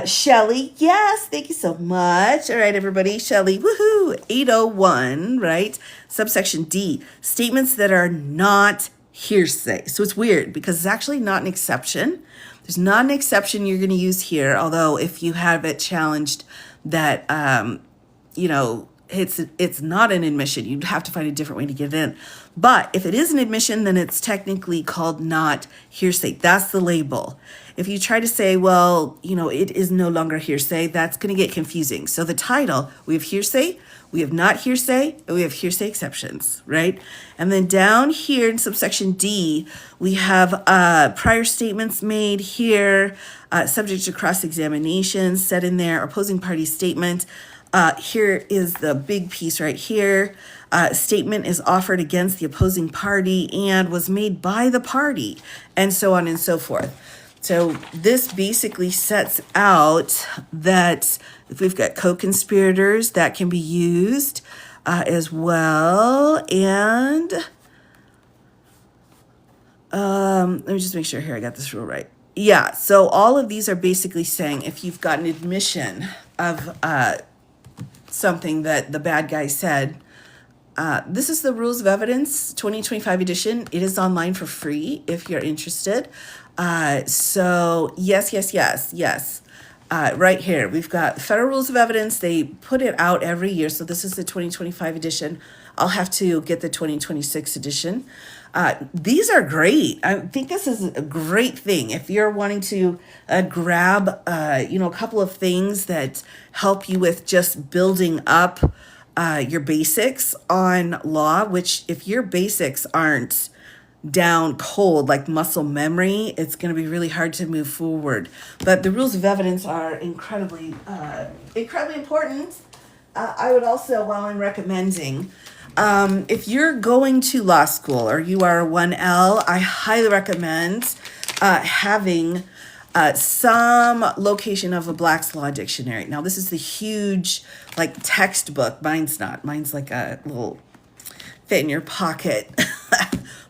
Shelly, yes, thank you so much. All right, everybody, Shelly, woohoo, 801, right? Subsection D, statements that are not hearsay. So it's weird because it's actually not an exception. There's not an exception you're going to use here, although if you have it challenged that, it's not an admission, you'd have to find a different way to get it in. But if it is an admission, then it's technically called not hearsay. That's the label. If you try to say, well, it is no longer hearsay, that's going to get confusing. So the title, we have hearsay, we have not hearsay, and we have hearsay exceptions, right? And then down here in subsection D, we have prior statements made here, subject to cross-examination, set in there, opposing party statement. Here is the big piece right here. Statement is offered against the opposing party and was made by the party, and so on and so forth. So this basically sets out that if we've got co-conspirators, that can be used as well. And let me just make sure here I got this rule right. Yeah, so all of these are basically saying if you've got an admission of something that the bad guy said, this is the Rules of Evidence 2025 edition. It is online for free if you're interested. So yes. Right here, we've got Federal Rules of Evidence. They put it out every year. So this is the 2025 edition. I'll have to get the 2026 edition. These are great. I think this is a great thing. If you're wanting to grab, a couple of things that help you with just building up your basics on law, which if your basics aren't down cold like muscle memory, it's going to be really hard to move forward. But the rules of evidence are incredibly important. I would also, while I'm recommending, if you're going to law school or you are a 1L, I highly recommend having some location of a Black's Law Dictionary. Now, this is the huge textbook. Mine's not. Mine's like a little fit in your pocket.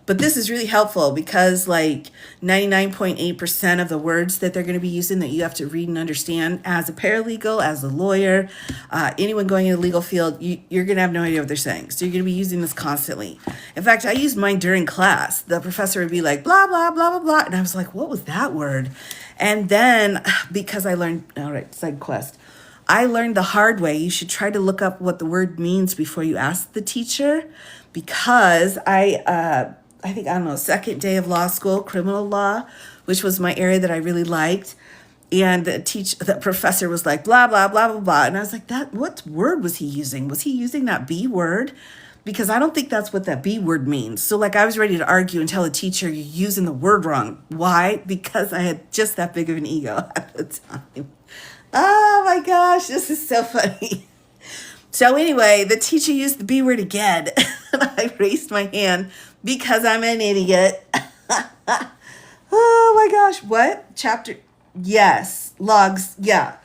But this is really helpful because 99.8% of the words that they're going to be using that you have to read and understand as a paralegal, as a lawyer, anyone going in the legal field, you're going to have no idea what they're saying. So you're going to be using this constantly. In fact, I used mine during class. The professor would be like, blah, blah, blah, blah, blah. And I was like, what was that word? And then because I learned, all right, side quest. I learned the hard way. You should try to look up what the word means before you ask the teacher, because I think, I don't know, second day of law school, criminal law, which was my area that I really liked. And the professor was like, blah, blah, blah, blah, blah. And I was like, what word was he using? Was he using that B word? Because I don't think that's what that B word means. So I was ready to argue and tell the teacher, you're using the word wrong. Why? Because I had just that big of an ego at the time. Oh my gosh, this is so funny. So anyway, the teacher used the B word again. And I raised my hand because I'm an idiot. Oh my gosh, what? Chapter, Yes, logs. Yeah,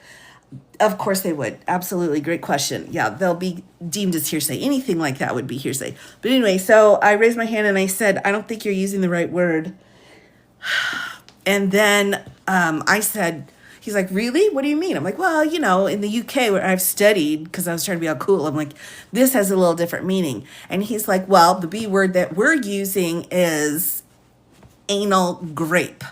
of course they would. Absolutely. Great question. Yeah, they'll be deemed as hearsay. Anything like that would be hearsay. But anyway, so I raised my hand and I said, I don't think you're using the right word. And then I said, he's like, really? What do you mean? I'm like, well, in the UK where I've studied, because I was trying to be all cool, I'm like, this has a little different meaning. And he's like, well, the B word that we're using is anal grape.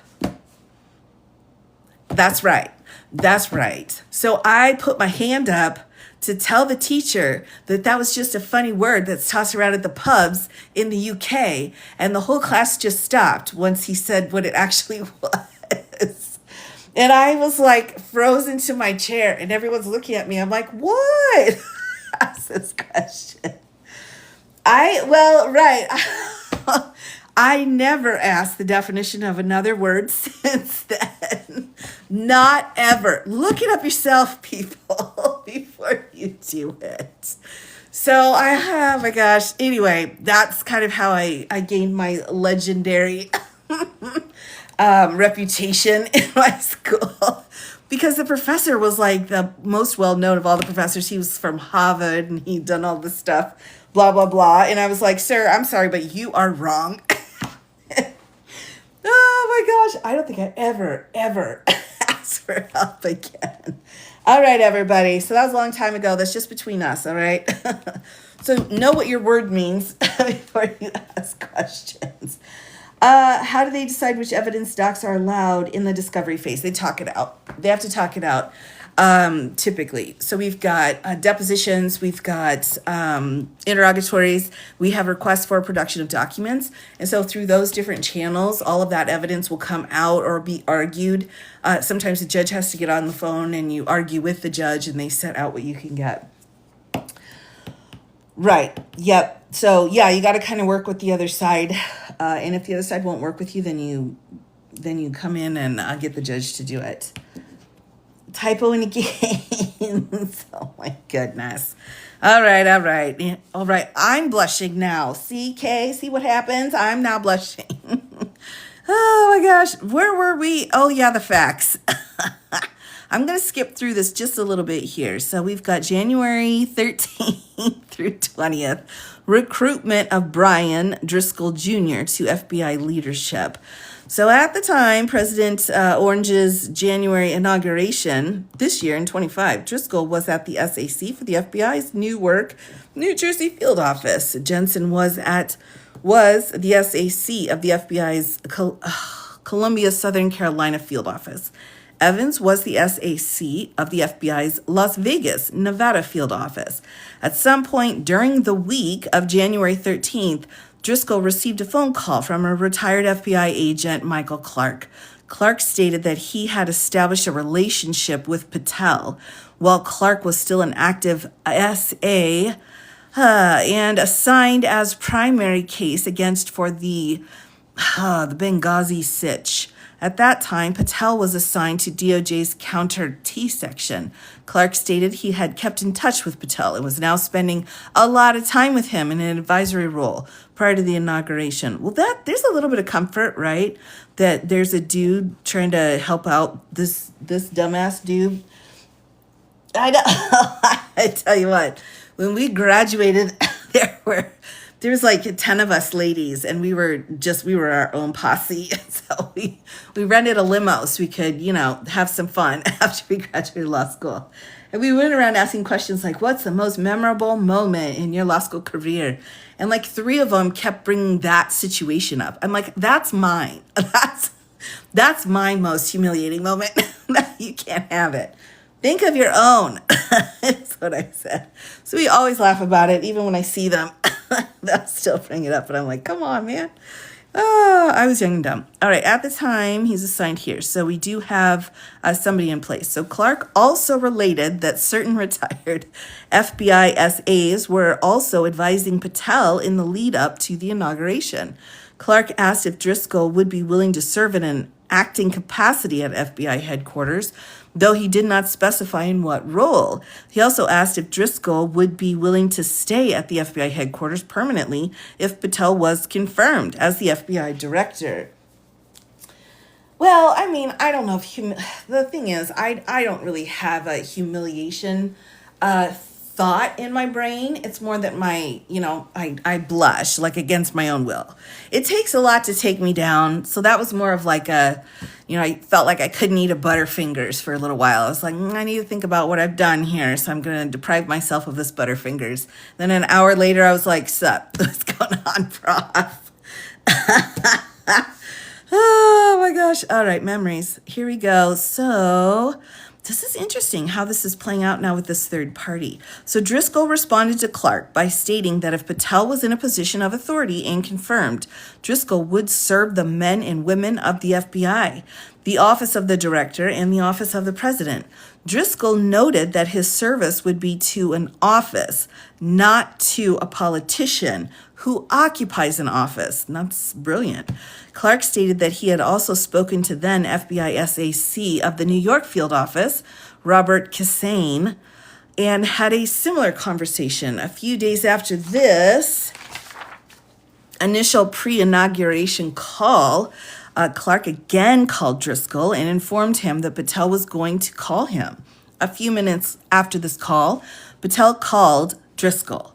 That's right. That's right. So I put my hand up to tell the teacher that that was just a funny word that's tossed around at the pubs in the UK. And the whole class just stopped once he said what it actually was. And I was like frozen to my chair and everyone's looking at me. I'm like, what? Ask this question. Right. I never asked the definition of another word since then. Not ever. Look it up yourself, people, before you do it. So oh my gosh. Anyway, that's kind of how I gained my legendary reputation in my school. Because the professor was like the most well-known of all the professors. He was from Harvard and he'd done all this stuff, blah, blah, blah. And I was like, sir, I'm sorry, but you are wrong. Oh my gosh. I don't think I ever asked for help again. All right, everybody. So that was a long time ago. That's just between us. All right. So know what your word means before you ask questions. How do they decide which evidence docs are allowed in the discovery phase? They talk it out. They have to talk it out, typically. So we've got depositions, we've got interrogatories, we have requests for production of documents. And so through those different channels, all of that evidence will come out or be argued. Sometimes the judge has to get on the phone and you argue with the judge and they set out what you can get. Right. Yep. So yeah, you got to kind of work with the other side. And if the other side won't work with you, then you come in and get the judge to do it. Typo in the games. Oh my goodness. All right. I'm blushing now. See, Kay, see what happens? I'm now blushing. Oh my gosh. Where were we? Oh yeah, the facts. I'm going to skip through this just a little bit here. So we've got January 13th through 20th, recruitment of Brian Driscoll Jr. to FBI leadership. So at the time, President Orange's January inauguration this year in 25, Driscoll was at the SAC for the FBI's Newark, New Jersey field office. Jensen was the SAC of the FBI's Columbia, Southern Carolina field office. Evans was the SAC of the FBI's Las Vegas, Nevada field office. At some point during the week of January 13th, Driscoll received a phone call from a retired FBI agent, Michael Clark. Clark stated that he had established a relationship with Patel while Clark was still an active SA and assigned as primary case against for the Benghazi sitch. At that time, Patel was assigned to DOJ's Counter T section. Clark stated he had kept in touch with Patel and was now spending a lot of time with him in an advisory role prior to the inauguration. Well, there's a little bit of comfort, right? That there's a dude trying to help out this dumbass dude. I know. I tell you what, when we graduated, there was like 10 of us ladies and we were our own posse. So we rented a limo so we could, have some fun after we graduated law school. And we went around asking questions like, what's the most memorable moment in your law school career? And like 3 of them kept bringing that situation up. I'm like, that's mine. That's my most humiliating moment. You can't have it. Think of your own. That's what I said. So we always laugh about it, even when I see them. They'll still bring it up, but I'm like, come on, man. Oh, I was young and dumb. All right, at the time, he's assigned here. So we do have somebody in place. So Clark also related that certain retired FBI SAs were also advising Patel in the lead up to the inauguration. Clark asked if Driscoll would be willing to serve in an acting capacity at FBI headquarters, though he did not specify in what role. He also asked if Driscoll would be willing to stay at the FBI headquarters permanently if Patel was confirmed as the FBI director. Well, I mean, I don't know if the thing is, I don't really have a humiliation thought in my brain. It's more that I blush like against my own will. It takes a lot to take me down. So that was more of like I felt like I couldn't eat a Butterfingers for a little while. I was like, I need to think about what I've done here. So I'm going to deprive myself of this Butterfingers. Then an hour later, I was like, sup, what's going on, prof? Oh my gosh. All right, memories. Here we go. So this is interesting how this is playing out now with this third party. So Driscoll responded to Clark by stating that if Patel was in a position of authority and confirmed, Driscoll would serve the men and women of the FBI, the office of the director, and the office of the president. Driscoll noted that his service would be to an office, not to a politician who occupies an office. That's brilliant. Clark stated that he had also spoken to then FBI SAC of the New York field office, Robert Kissane, and had a similar conversation. A few days after this initial pre-inauguration call, Clark again called Driscoll and informed him that Patel was going to call him. A few minutes after this call, Patel called Driscoll.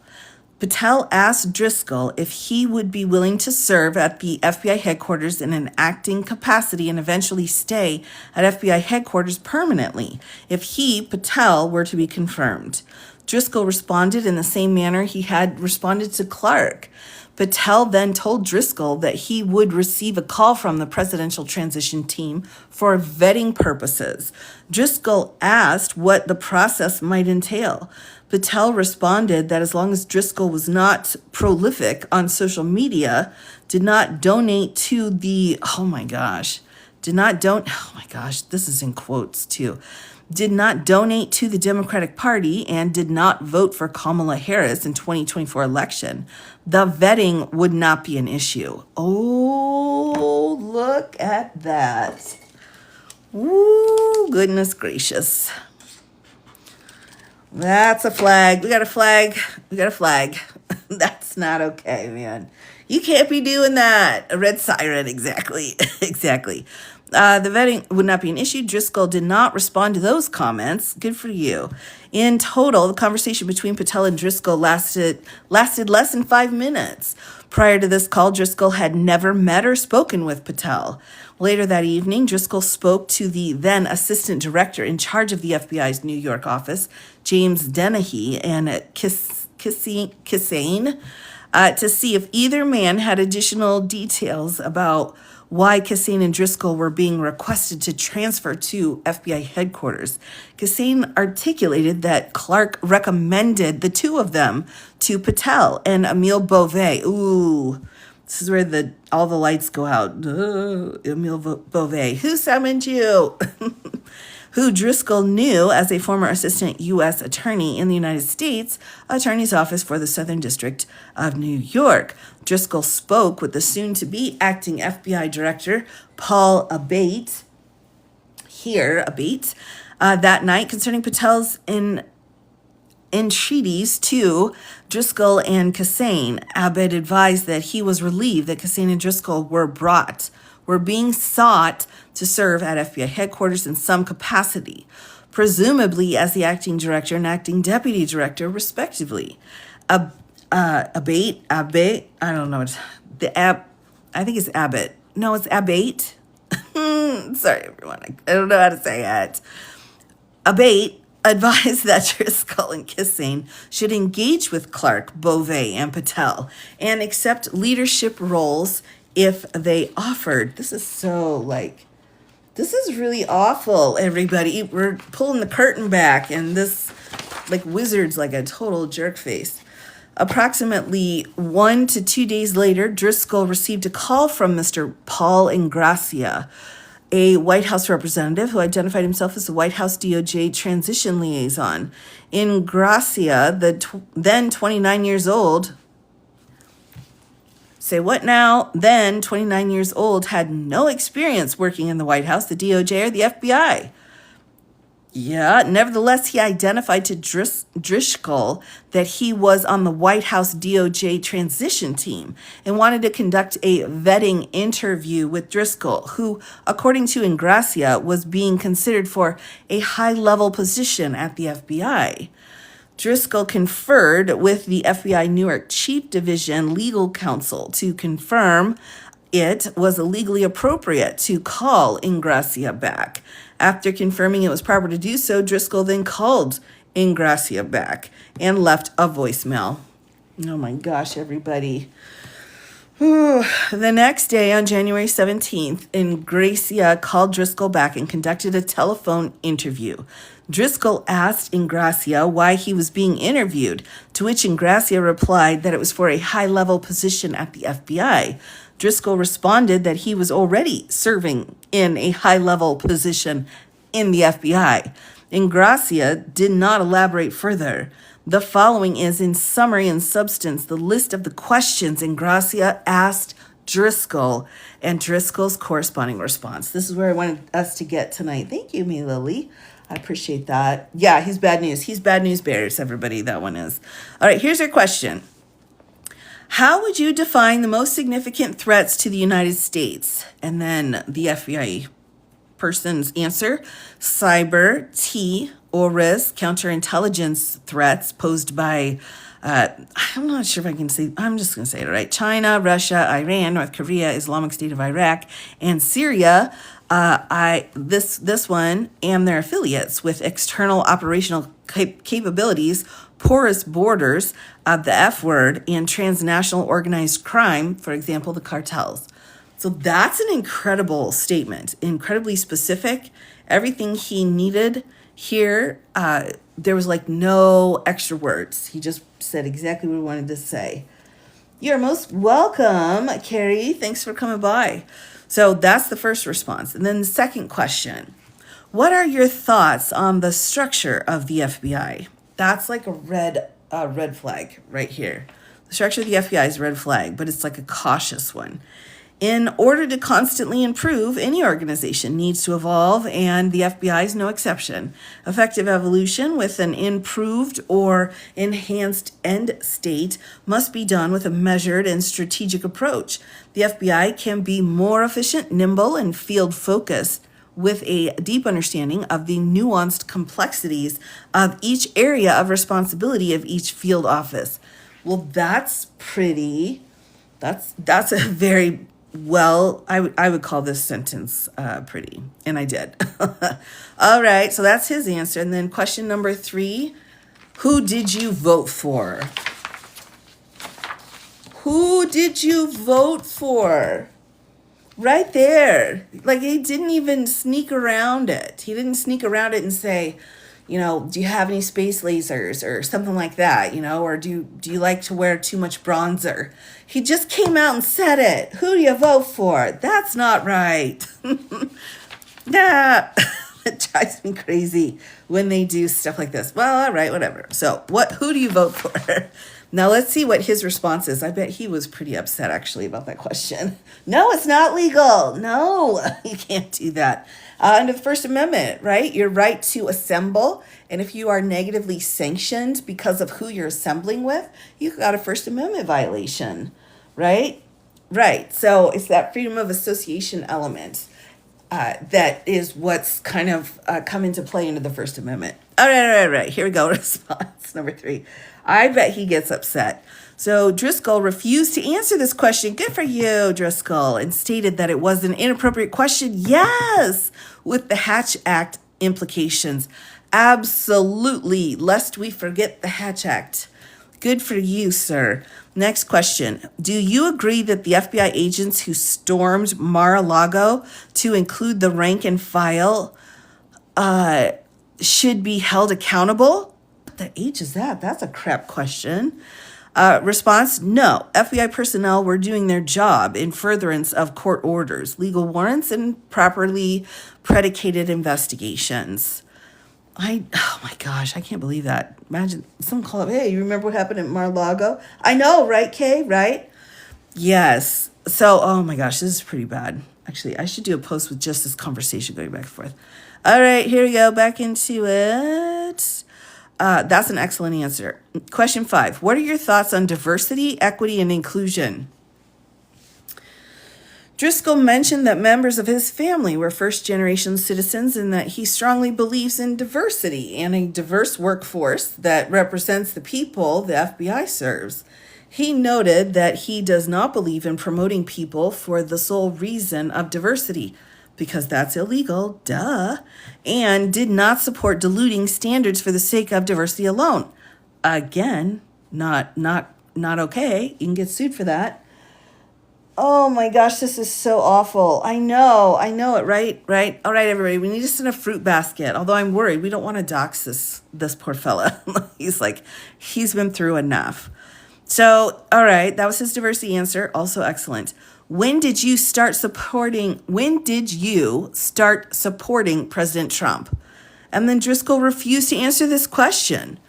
Patel asked Driscoll if he would be willing to serve at the FBI headquarters in an acting capacity and eventually stay at FBI headquarters permanently if he, Patel, were to be confirmed. Driscoll responded in the same manner he had responded to Clark. Patel then told Driscoll that he would receive a call from the presidential transition team for vetting purposes. Driscoll asked what the process might entail. Patel responded that as long as Driscoll was not prolific on social media, did not donate to the, this is in quotes too, did not donate to the Democratic Party and did not vote for Kamala Harris in 2024 election, the vetting would not be an issue. Oh, look at that. Ooh, goodness gracious. That's a flag. We got a flag. That's not okay, man. You can't be doing that. A red siren, exactly. Exactly. The vetting would not be an issue. Driscoll did not respond to those comments. Good for you. In total, the conversation between Patel and Driscoll lasted less than 5 minutes. Prior to this call, Driscoll had never met or spoken with Patel. Later that evening, Driscoll spoke to the then assistant director in charge of the FBI's New York office, James Dennehy, and Kissane, to see if either man had additional details about why Kissane and Driscoll were being requested to transfer to FBI headquarters. Kissane articulated that Clark recommended the two of them to Patel and Emile Beauvais. Ooh, this is where all the lights go out. Emile Beauvais, who summoned you? Who Driscoll knew as a former assistant U.S. attorney in the United States Attorney's Office for the Southern District of New York. Driscoll spoke with the soon-to-be acting FBI Director, Paul Abate, that night concerning Patel's entreaties to Driscoll and Kissane. Abate advised that he was relieved that Kissane and Driscoll were being sought to serve at FBI headquarters in some capacity, presumably as the acting director and acting deputy director, respectively. Abate, I don't know. I think it's Abbott. No, it's Abate. Sorry, everyone. I don't know how to say it. Abate advised that Driscoll and Kissane should engage with Clark, Beauvais, and Patel and accept leadership roles if they offered. This is really awful, everybody. We're pulling the curtain back, and this, wizard's like a total jerk face. Approximately 1 to 2 days later, Driscoll received a call from Mr. Paul Ingracia, a White House representative who identified himself as the White House DOJ transition liaison. Ingracia, then 29 years old, say what now? Then 29 years old, had no experience working in the White House, the DOJ, or the FBI. Yeah, nevertheless, he identified to Driscoll that he was on the White House DOJ transition team and wanted to conduct a vetting interview with Driscoll, who, according to Ingracia, was being considered for a high-level position at the FBI. Driscoll conferred with the FBI Newark Chief Division Legal Counsel to confirm it was legally appropriate to call Ingracia back. After confirming it was proper to do so, Driscoll then called Ingracia back and left a voicemail. Oh my gosh, everybody. Whew. The next day, on January 17th, Ingracia called Driscoll back and conducted a telephone interview. Driscoll asked Ingracia why he was being interviewed, to which Ingracia replied that it was for a high-level position at the FBI. Driscoll responded that he was already serving in a high-level position in the FBI. Ingracia did not elaborate further. The following is, in summary and substance, the list of the questions Ingracia asked Driscoll and Driscoll's corresponding response. This is where I wanted us to get tonight. Thank you, me Lily. I appreciate that. Yeah, he's bad news. He's bad news bears, everybody. That one is. All right, here's our question. How would you define the most significant threats to the United States? And then the FBI person's answer: cyber, T, or risk, counterintelligence threats posed by, I'm not sure if I can say, I'm just going to say it right, China, Russia, Iran, North Korea, Islamic State of Iraq, and Syria. This one and their affiliates with external operational capabilities, porous borders, the F word, and transnational organized crime, for example, the cartels. So that's an incredible statement, incredibly specific. Everything he needed here, there was like no extra words. He just said exactly what he wanted to say. You're most welcome, Carrie. Thanks for coming by. So that's the first response. And then the second question: what are your thoughts on the structure of the FBI? That's like a red flag right here. The structure of the FBI is a red flag, but it's like a cautious one. In order to constantly improve, any organization needs to evolve, and the FBI is no exception. Effective evolution with an improved or enhanced end state must be done with a measured and strategic approach. The FBI can be more efficient, nimble, and field-focused with a deep understanding of the nuanced complexities of each area of responsibility of each field office. Well, that's pretty. That's a very well, I would call this sentence pretty, and I did. All right, so that's his answer. And then question number 3, who did you vote for? Who did you vote for? Right there. Like, he didn't even sneak around it. He didn't sneak around it and say, you know, do you have any space lasers or something like that, you know, or do you like to wear too much bronzer? He just came out and said it. Who do you vote for? That's not right. Nah, it drives me crazy when they do stuff like this. Well, all right, whatever. So who do you vote for? Now let's see what his response is. I bet he was pretty upset actually about that question. No, it's not legal. No, you can't do that. Under the First Amendment, right? Your right to assemble. And if you are negatively sanctioned because of who you're assembling with, you got a First Amendment violation, right? Right. So it's that freedom of association element that is what's kind of come into play into the First Amendment. All right. Here we go. Response number 3. I bet he gets upset. So Driscoll refused to answer this question. Good for you, Driscoll, and stated that it was an inappropriate question. Yes, with the Hatch Act implications. Absolutely, lest we forget the Hatch Act. Good for you, sir. Next question. Do you agree that the FBI agents who stormed Mar-a-Lago, to include the rank and file, should be held accountable? What the H is that? That's a crap question. Response: no. FBI personnel were doing their job in furtherance of court orders, legal warrants, and properly predicated investigations. Oh my gosh, I can't believe that. Imagine someone call up, hey, you remember what happened at Mar-a-Lago? I know, right, Kay? Right? Yes. So, oh my gosh, this is pretty bad. Actually, I should do a post with just this conversation going back and forth. All right, here we go. Back into it. That's an excellent answer. Question 5. What are your thoughts on diversity, equity, and inclusion? Driscoll mentioned that members of his family were first-generation citizens and that he strongly believes in diversity and a diverse workforce that represents the people the FBI serves. He noted that he does not believe in promoting people for the sole reason of diversity, because that's illegal, duh, and did not support diluting standards for the sake of diversity alone. Again, not okay. You can get sued for that. Oh my gosh, this is so awful. I know it, right? All right, everybody, we need to send a fruit basket. Although I'm worried, we don't want to dox this poor fella. He's been through enough. So, all right, that was his diversity answer. Also excellent. When did you start supporting President Trump? And then Driscoll refused to answer this question.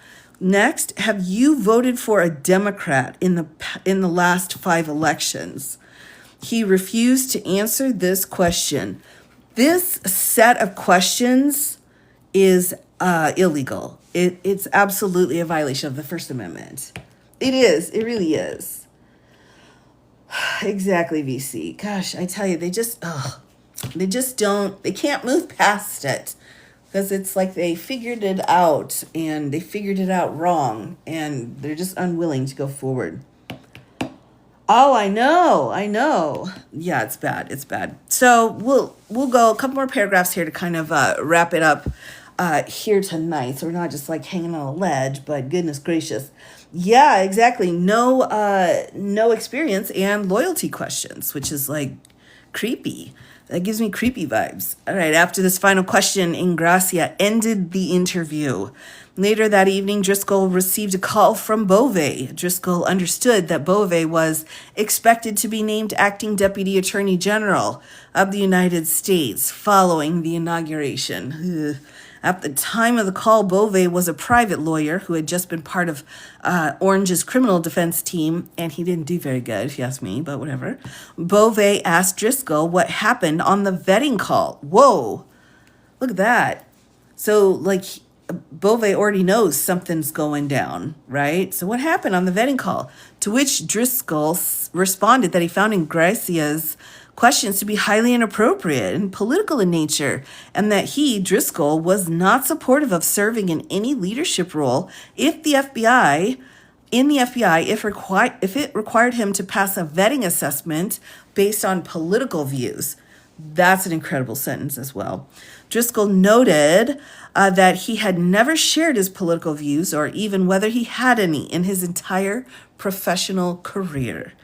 Next, have you voted for a Democrat in the last 5 elections? He refused to answer this question. This set of questions is illegal. It's absolutely a violation of the First Amendment. It is. It really is. Exactly, VC. Gosh, I tell you, they can't move past it. Because it's like they figured it out and they figured it out wrong and they're just unwilling to go forward. Oh, I know. Yeah, it's bad. So we'll go a couple more paragraphs here to kind of wrap it up here tonight. So we're not just like hanging on a ledge, but goodness gracious. Yeah, exactly. No experience and loyalty questions, which is like creepy. That gives me creepy vibes. All right, after this final question, Ingracia ended the interview. Later that evening, Driscoll received a call from Bove. Driscoll understood that Bove was expected to be named acting Deputy Attorney General of the United States following the inauguration. Ugh. At the time of the call, Bove was a private lawyer who had just been part of Orange's criminal defense team, and he didn't do very good, if you ask me, but whatever. Bove asked Driscoll what happened on the vetting call. Whoa, look at that. So, like, Bove already knows something's going down, right? So what happened on the vetting call? To which Driscoll responded that he found Ingracia's questions to be highly inappropriate and political in nature, and that he, Driscoll, was not supportive of serving in any leadership role if it required him to pass a vetting assessment based on political views. That's an incredible sentence as well. Driscoll noted that he had never shared his political views or even whether he had any in his entire professional career.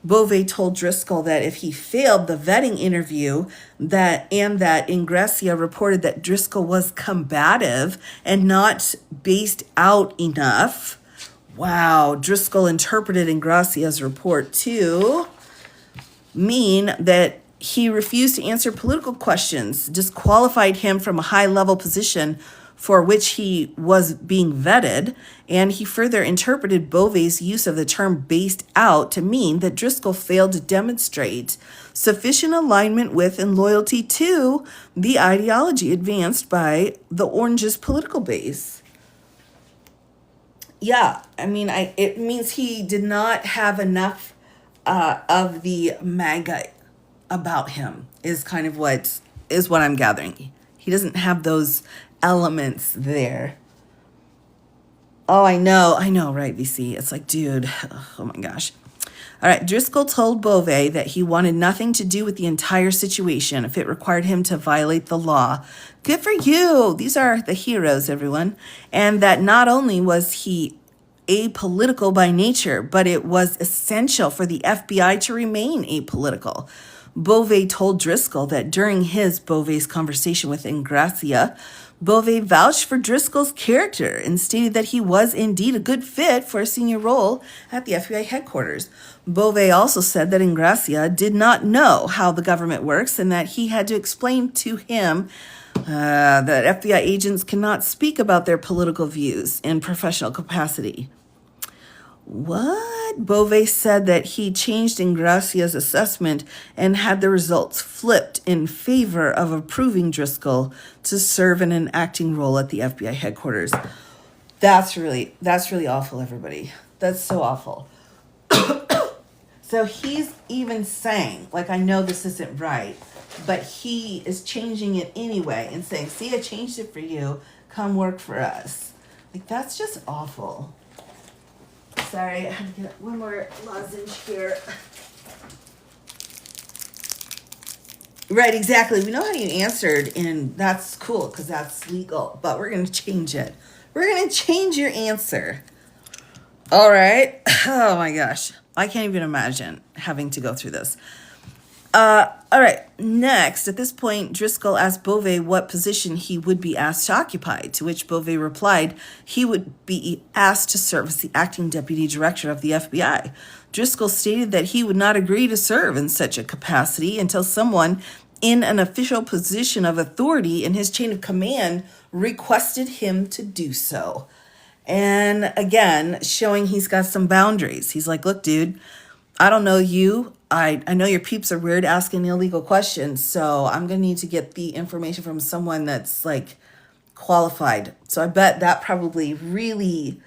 Bove told Driscoll that if he failed the vetting interview, that Ingracia reported that Driscoll was combative and not based out enough. Wow, Driscoll interpreted Ingracia's report to mean that he refused to answer political questions, disqualified him from a high-level position for which he was being vetted, and he further interpreted Bove's use of the term based out to mean that Driscoll failed to demonstrate sufficient alignment with and loyalty to the ideology advanced by the Orange's political base. Yeah, I mean, it means he did not have enough of the MAGA about him is kind of what I'm gathering. He doesn't have those elements there. Oh, I know, right, VC? It's like, dude, oh my gosh. All right, Driscoll told Bove that he wanted nothing to do with the entire situation if it required him to violate the law. Good for you. These are the heroes, everyone. And that not only was he apolitical by nature, but it was essential for the FBI to remain apolitical. Bove told Driscoll that during Bove's conversation with Ingracia, Bove vouched for Driscoll's character and stated that he was indeed a good fit for a senior role at the FBI headquarters. Bove also said that Ingracia did not know how the government works and that he had to explain to him that FBI agents cannot speak about their political views in professional capacity. What? Instead, Bove said that he changed Ingracia's assessment and had the results flipped in favor of approving Driscoll to serve in an acting role at the FBI headquarters. That's really awful, everybody. That's so awful. So he's even saying, like, I know this isn't right, but he is changing it anyway and saying, see, I changed it for you. Come work for us. Like, that's just awful. Sorry, I had to get one more lozenge here. Right, exactly. We know how you answered, and that's cool because that's legal, but we're going to change it. We're going to change your answer. All right. Oh my gosh. I can't even imagine having to go through this. All right. Next, at this point, Driscoll asked Bove what position he would be asked to occupy, to which Bove replied he would be asked to serve as the acting deputy director of the FBI. Driscoll stated that he would not agree to serve in such a capacity until someone in an official position of authority in his chain of command requested him to do so. And again, showing he's got some boundaries. He's like, look, dude, I don't know you. I know your peeps are weird asking illegal questions, so I'm going to need to get the information from someone that's like qualified. So I bet that probably really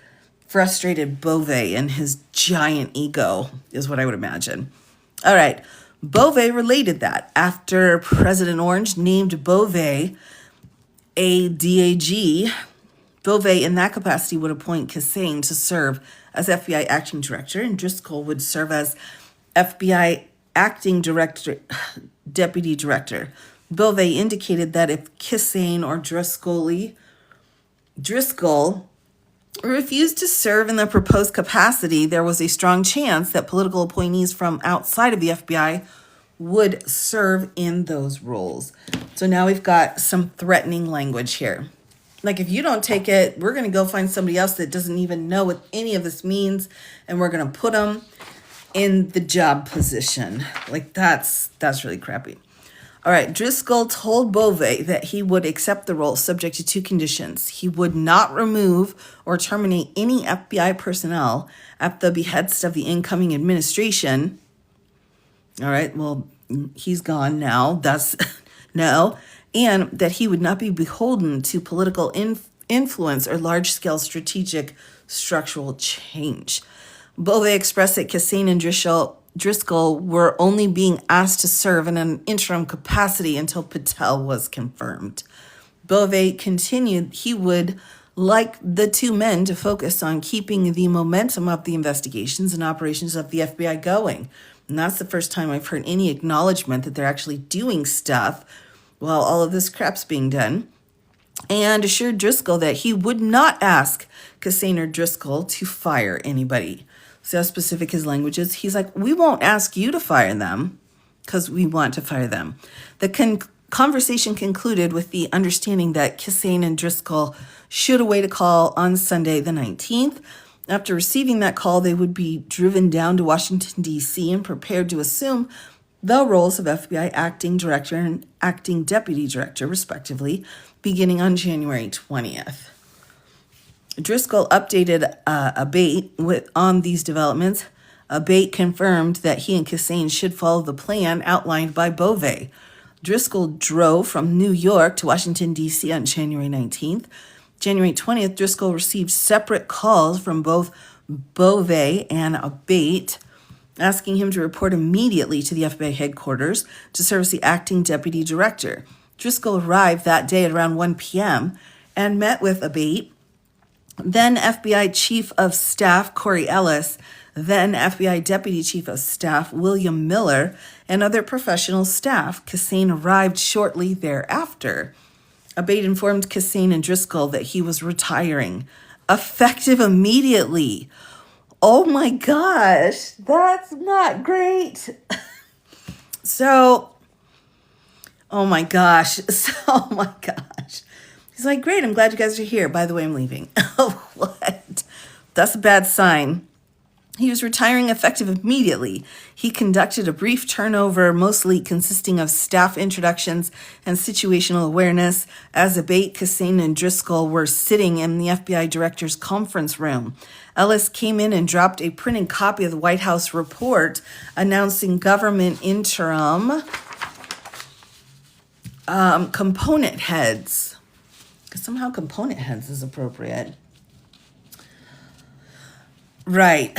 frustrated Bove and his giant ego is what I would imagine. All right. Bove related that after President Orange named Bove a DAG, Bove in that capacity would appoint Kassane to serve as FBI acting director, and Driscoll would serve as FBI acting director, deputy director. Bove indicated that if Kassane or Driscoll refused to serve in the proposed capacity, there was a strong chance that political appointees from outside of the FBI would serve in those roles. So now we've got some threatening language here. Like, if you don't take it, we're going to go find somebody else that doesn't even know what any of this means, and we're going to put them in the job position. Like, that's really crappy. All right, Driscoll told Bove that he would accept the role subject to two conditions. He would not remove or terminate any FBI personnel at the behest of the incoming administration. All right, well, he's gone now. That's no. And that he would not be beholden to political influence or large-scale strategic structural change. Bove expressed that Kassane and Driscoll were only being asked to serve in an interim capacity until Patel was confirmed. Bove continued he would like the two men to focus on keeping the momentum of the investigations and operations of the FBI going. And that's the first time I've heard any acknowledgement that they're actually doing stuff while all of this crap's being done, and assured Driscoll that he would not ask Kassane or Driscoll to fire anybody. See how specific his language is? He's like, we won't ask you to fire them because we want to fire them. The conversation concluded with the understanding that Kassane and Driscoll should await a call on Sunday the 19th. After receiving that call, they would be driven down to Washington, D.C. and prepared to assume the roles of FBI acting director and acting deputy director, respectively, beginning on January 20th. Driscoll updated Abate on these developments. Abate confirmed that he and Kassane should follow the plan outlined by Bove. Driscoll drove from New York to Washington, D.C. on January 19th. January 20th, Driscoll received separate calls from both Bove and Abate, asking him to report immediately to the FBI headquarters to serve as the acting deputy director. Driscoll arrived that day at around 1 p.m. and met with Abate, then FBI Chief of Staff Corey Ellis, then FBI Deputy Chief of Staff William Miller, and other professional staff. Kassane arrived shortly thereafter. Abate informed Kassane and Driscoll that he was retiring, effective immediately. Oh my gosh, that's not great. Oh my gosh. He's like, great, I'm glad you guys are here. By the way, I'm leaving. Oh, what? That's a bad sign. He was retiring effective immediately. He conducted a brief turnover, mostly consisting of staff introductions and situational awareness, as Abate, Cassane, and Driscoll were sitting in the FBI director's conference room. Ellis came in and dropped a printed copy of the White House report announcing government interim component heads. Because somehow component heads is appropriate. Right.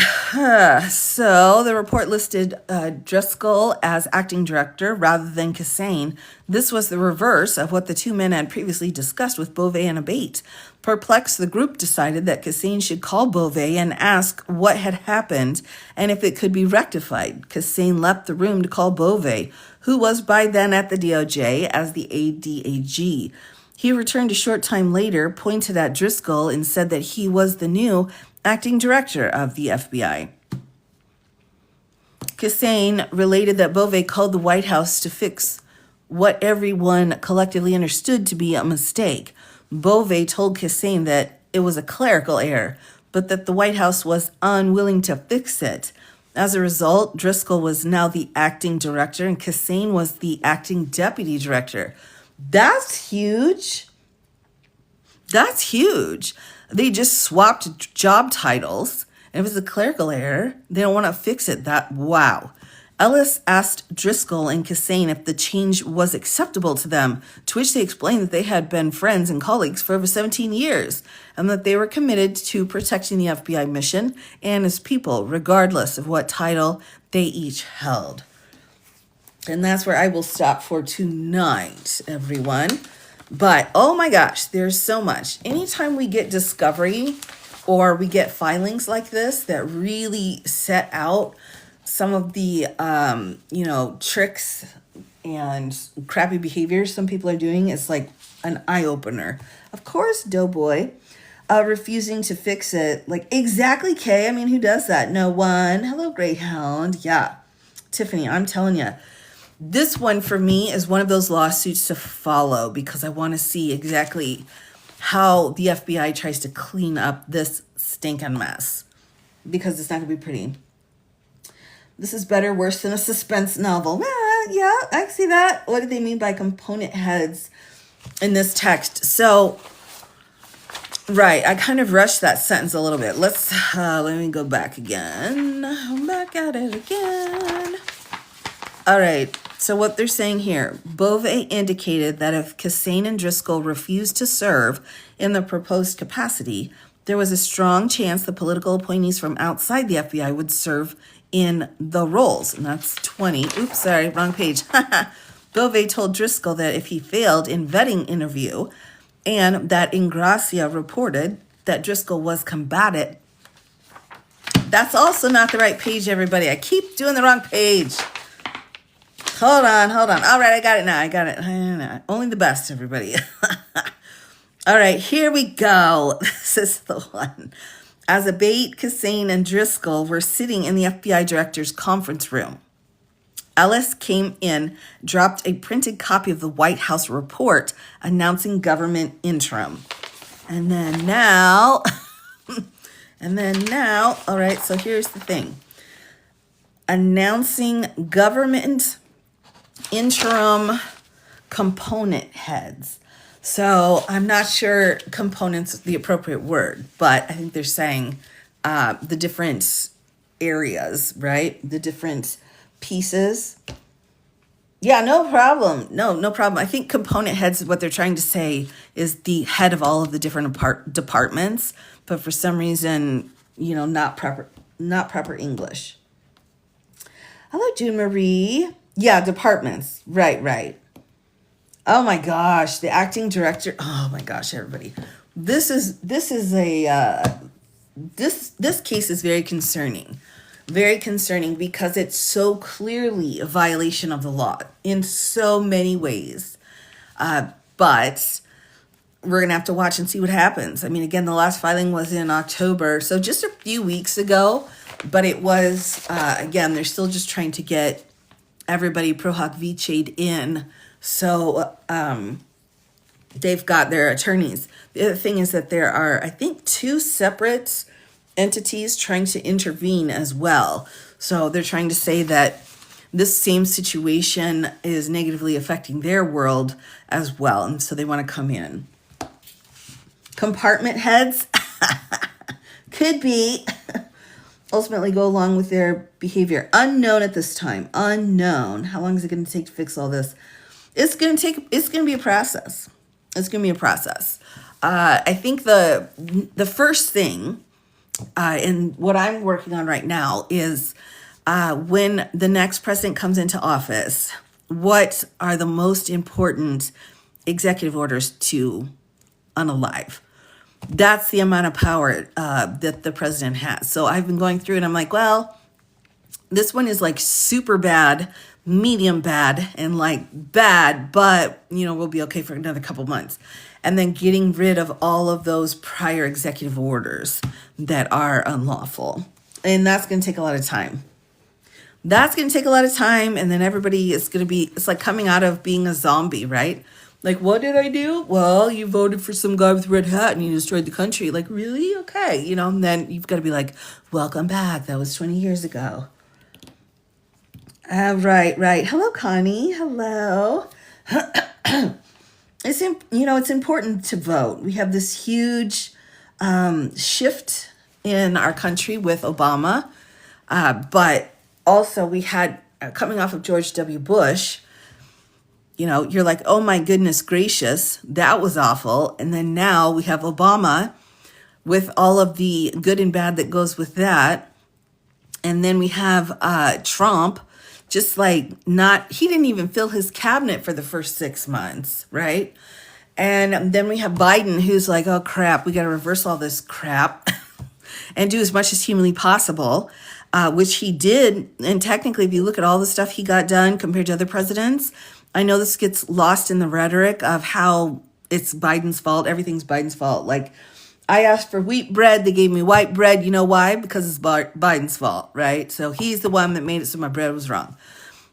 So the report listed Driscoll as acting director rather than Cassane. This was the reverse of what the two men had previously discussed with Beauvais and Abate. Perplexed, the group decided that Cassane should call Beauvais and ask what had happened and if it could be rectified. Cassane left the room to call Beauvais, who was by then at the DOJ as the ADAG. He returned a short time later, pointed at Driscoll, and said that he was the new acting director of the FBI. Cassane related that Beauvais called the White House to fix what everyone collectively understood to be a mistake. Beauvais told Cassane that it was a clerical error, but that the White House was unwilling to fix it. As a result, Driscoll was now the acting director and Cassane was the acting deputy director. That's huge. That's huge. They just swapped job titles. And if it's a clerical error, they don't want to fix it. Wow. Ellis asked Driscoll and Cassane if the change was acceptable to them, to which they explained that they had been friends and colleagues for over 17 years, and that they were committed to protecting the FBI mission and its people, regardless of what title they each held. And that's where I will stop for tonight, everyone. But, oh my gosh, there's so much. Anytime we get discovery or we get filings like this that really set out some of the, tricks and crappy behaviors some people are doing, it's like an eye-opener. Of course, Doughboy refusing to fix it. Like, exactly, Kay. I mean, who does that? No one. Hello, Greyhound. Yeah. Tiffany, I'm telling you. This one for me is one of those lawsuits to follow because I want to see exactly how the FBI tries to clean up this stinking mess because it's not going to be pretty. This is better, worse than a suspense novel. Yeah, I see that. What do they mean by component heads in this text? So, right, I kind of rushed that sentence a little bit. Let me go back again. I'm back at it again. All right, so what they're saying here, Beauvais indicated that if Cassane and Driscoll refused to serve in the proposed capacity, there was a strong chance the political appointees from outside the FBI would serve in the roles. And that's 20. Oops, sorry, wrong page. Beauvais told Driscoll that if he failed in vetting interview and that Ingracia reported that Driscoll was combative. That's also not the right page, everybody. I keep doing the wrong page. Hold on. All right, I got it now. Only the best, everybody. All right, here we go. This is the one. As Abate, Cassane, and Driscoll were sitting in the FBI director's conference room, Ellis came in, dropped a printed copy of the White House report announcing government interim. And then now, all right, so here's the thing. Announcing government interim component heads. So I'm not sure components the appropriate word, but I think they're saying the different areas, right? The different pieces. Yeah, no problem. No problem. I think component heads, what they're trying to say is the head of all of the different departments, but for some reason, not proper English. Hello, June Marie. Yeah, departments. Right. Oh my gosh, the acting director. Oh my gosh, everybody. This case is very concerning. Very concerning because it's so clearly a violation of the law in so many ways. But we're going to have to watch and see what happens. I mean, again, the last filing was in October, so just a few weeks ago. But it was, again, they're still just trying to get everybody pro hoc viced in. So they've got their attorneys. The other thing is that there are, I think, two separate entities trying to intervene as well. So they're trying to say that this same situation is negatively affecting their world as well. And so they want to come in. Compartment heads could be ultimately go along with their behavior. Unknown at this time. Unknown. How long is it going to take to fix all this? It's going to be a process. It's going to be a process. I think the first thing, and what I'm working on right now is when the next president comes into office, what are the most important executive orders to unalive? That's the amount of power that the president has. So I've been going through and I'm like, well, this one is like super bad, medium bad, and like bad, but we'll be okay for another couple months. And then getting rid of all of those prior executive orders that are unlawful. And that's going to take a lot of time. And then everybody is going to be, it's like coming out of being a zombie, right? Like, what did I do? Well, you voted for some guy with a red hat and you destroyed the country. Like, really? Okay. And then you've got to be like, welcome back. That was 20 years ago. Right. Hello, Connie. Hello. It's important to vote. We have this huge shift in our country with Obama. But also we had, coming off of George W. Bush, you're like, oh my goodness gracious, that was awful. And then now we have Obama with all of the good and bad that goes with that. And then we have Trump, just like he didn't even fill his cabinet for the first 6 months, right? And then we have Biden, who's like, oh crap, we got to reverse all this crap and do as much as humanly possible, which he did. And technically, if you look at all the stuff he got done compared to other presidents, I know this gets lost in the rhetoric of how it's Biden's fault. Everything's Biden's fault. Like, I asked for wheat bread. They gave me white bread. You know why? Because it's Biden's fault, right? So he's the one that made it so my bread was wrong.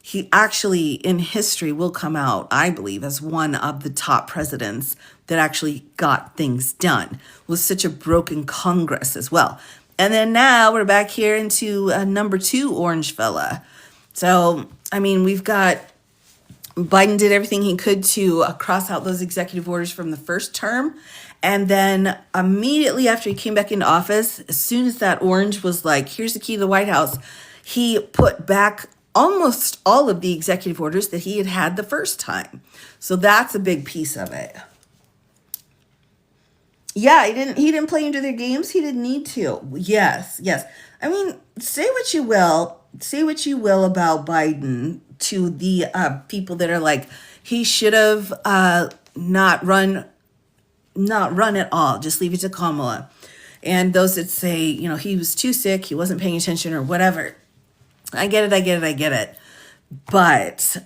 He actually, in history, will come out, I believe, as one of the top presidents that actually got things done with such a broken Congress as well. And then now we're back here into number 2 orange fella. So, we've got Biden did everything he could to cross out those executive orders from the first term. And then immediately after he came back into office, as soon as that orange was like, here's the key to the White House, he put back almost all of the executive orders that he had the first time. So that's a big piece of it. Yeah, he didn't play into their games. He didn't need to. Yes. Say what you will about Biden to the people that are like, he should have not run at all. Just leave it to Kamala. And those that say, he was too sick, he wasn't paying attention or whatever. I get it. But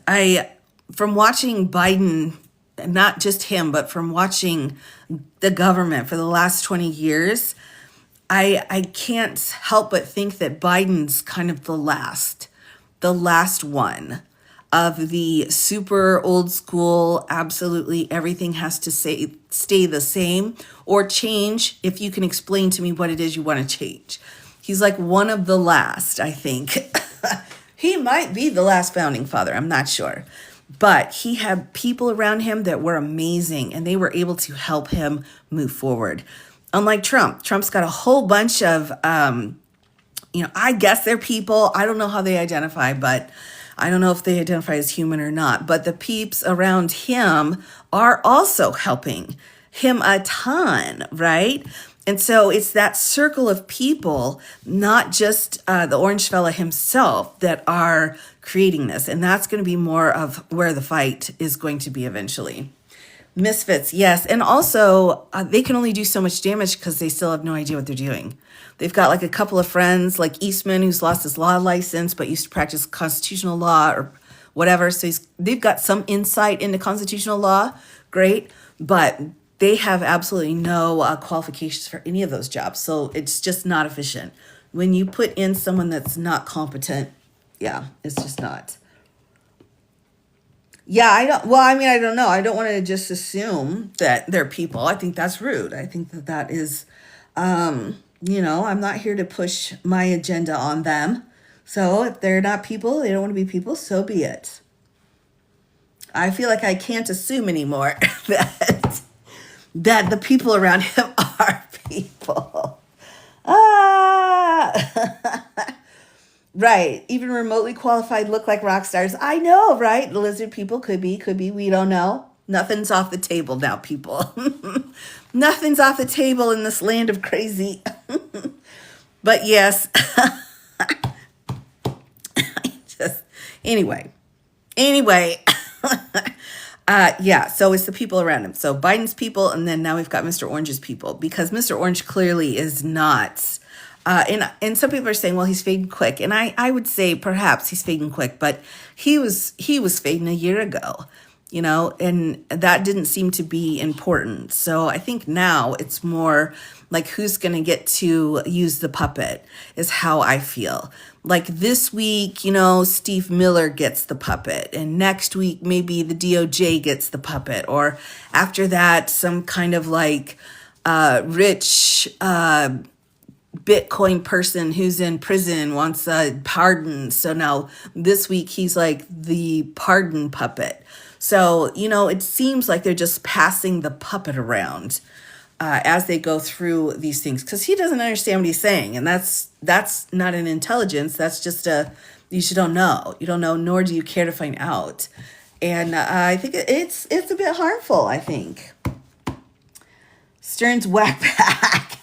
from watching Biden, not just him, but from watching the government for the last 20 years, I can't help but think that Biden's kind of the last one of the super old school, absolutely everything has to stay the same or change if you can explain to me what it is you want to change. He's like one of the last, I think. He might be the last founding father, I'm not sure. But he had people around him that were amazing and they were able to help him move forward. Unlike Trump. Trump's got a whole bunch of, I guess they're people. I don't know how they identify, but I don't know if they identify as human or not. But the peeps around him are also helping him a ton, right? And so it's that circle of people, not just the orange fella himself, that are creating this. And that's going to be more of where the fight is going to be eventually. Misfits, yes. And also, they can only do so much damage because they still have no idea what they're doing. They've got like a couple of friends, like Eastman, who's lost his law license, but used to practice constitutional law or whatever. So they've got some insight into constitutional law. Great. But they have absolutely no qualifications for any of those jobs. So it's just not efficient. When you put in someone that's not competent, it's just not. Yeah, I don't know. I don't want to just assume that they're people. I think that's rude. I think that is, I'm not here to push my agenda on them. So if they're not people, they don't want to be people, so be it. I feel like I can't assume anymore that the people around him are people. Ah, right. Even remotely qualified look like rock stars. I know, right? The lizard people could be. We don't know. Nothing's off the table now, people. Nothing's off the table in this land of crazy. But yes, just anyway. Yeah, so it's the people around him. So Biden's people, and then now we've got Mr. Orange's people, because Mr. Orange clearly is not. And some people are saying, well, he's fading quick, and I would say perhaps he's fading quick, but he was fading a year ago, and that didn't seem to be important. So I think now it's more like who's going to get to use the puppet is how I feel. Like this week, Steve Miller gets the puppet, and next week maybe the DOJ gets the puppet, or after that some kind of like rich Bitcoin person who's in prison wants a pardon. So now this week he's like the pardon puppet. So, it seems like they're just passing the puppet around as they go through these things, because he doesn't understand what he's saying. And that's not an intelligence. That's just you don't know. You don't know, nor do you care to find out. And I think it's a bit harmful, I think. Stern's whack back.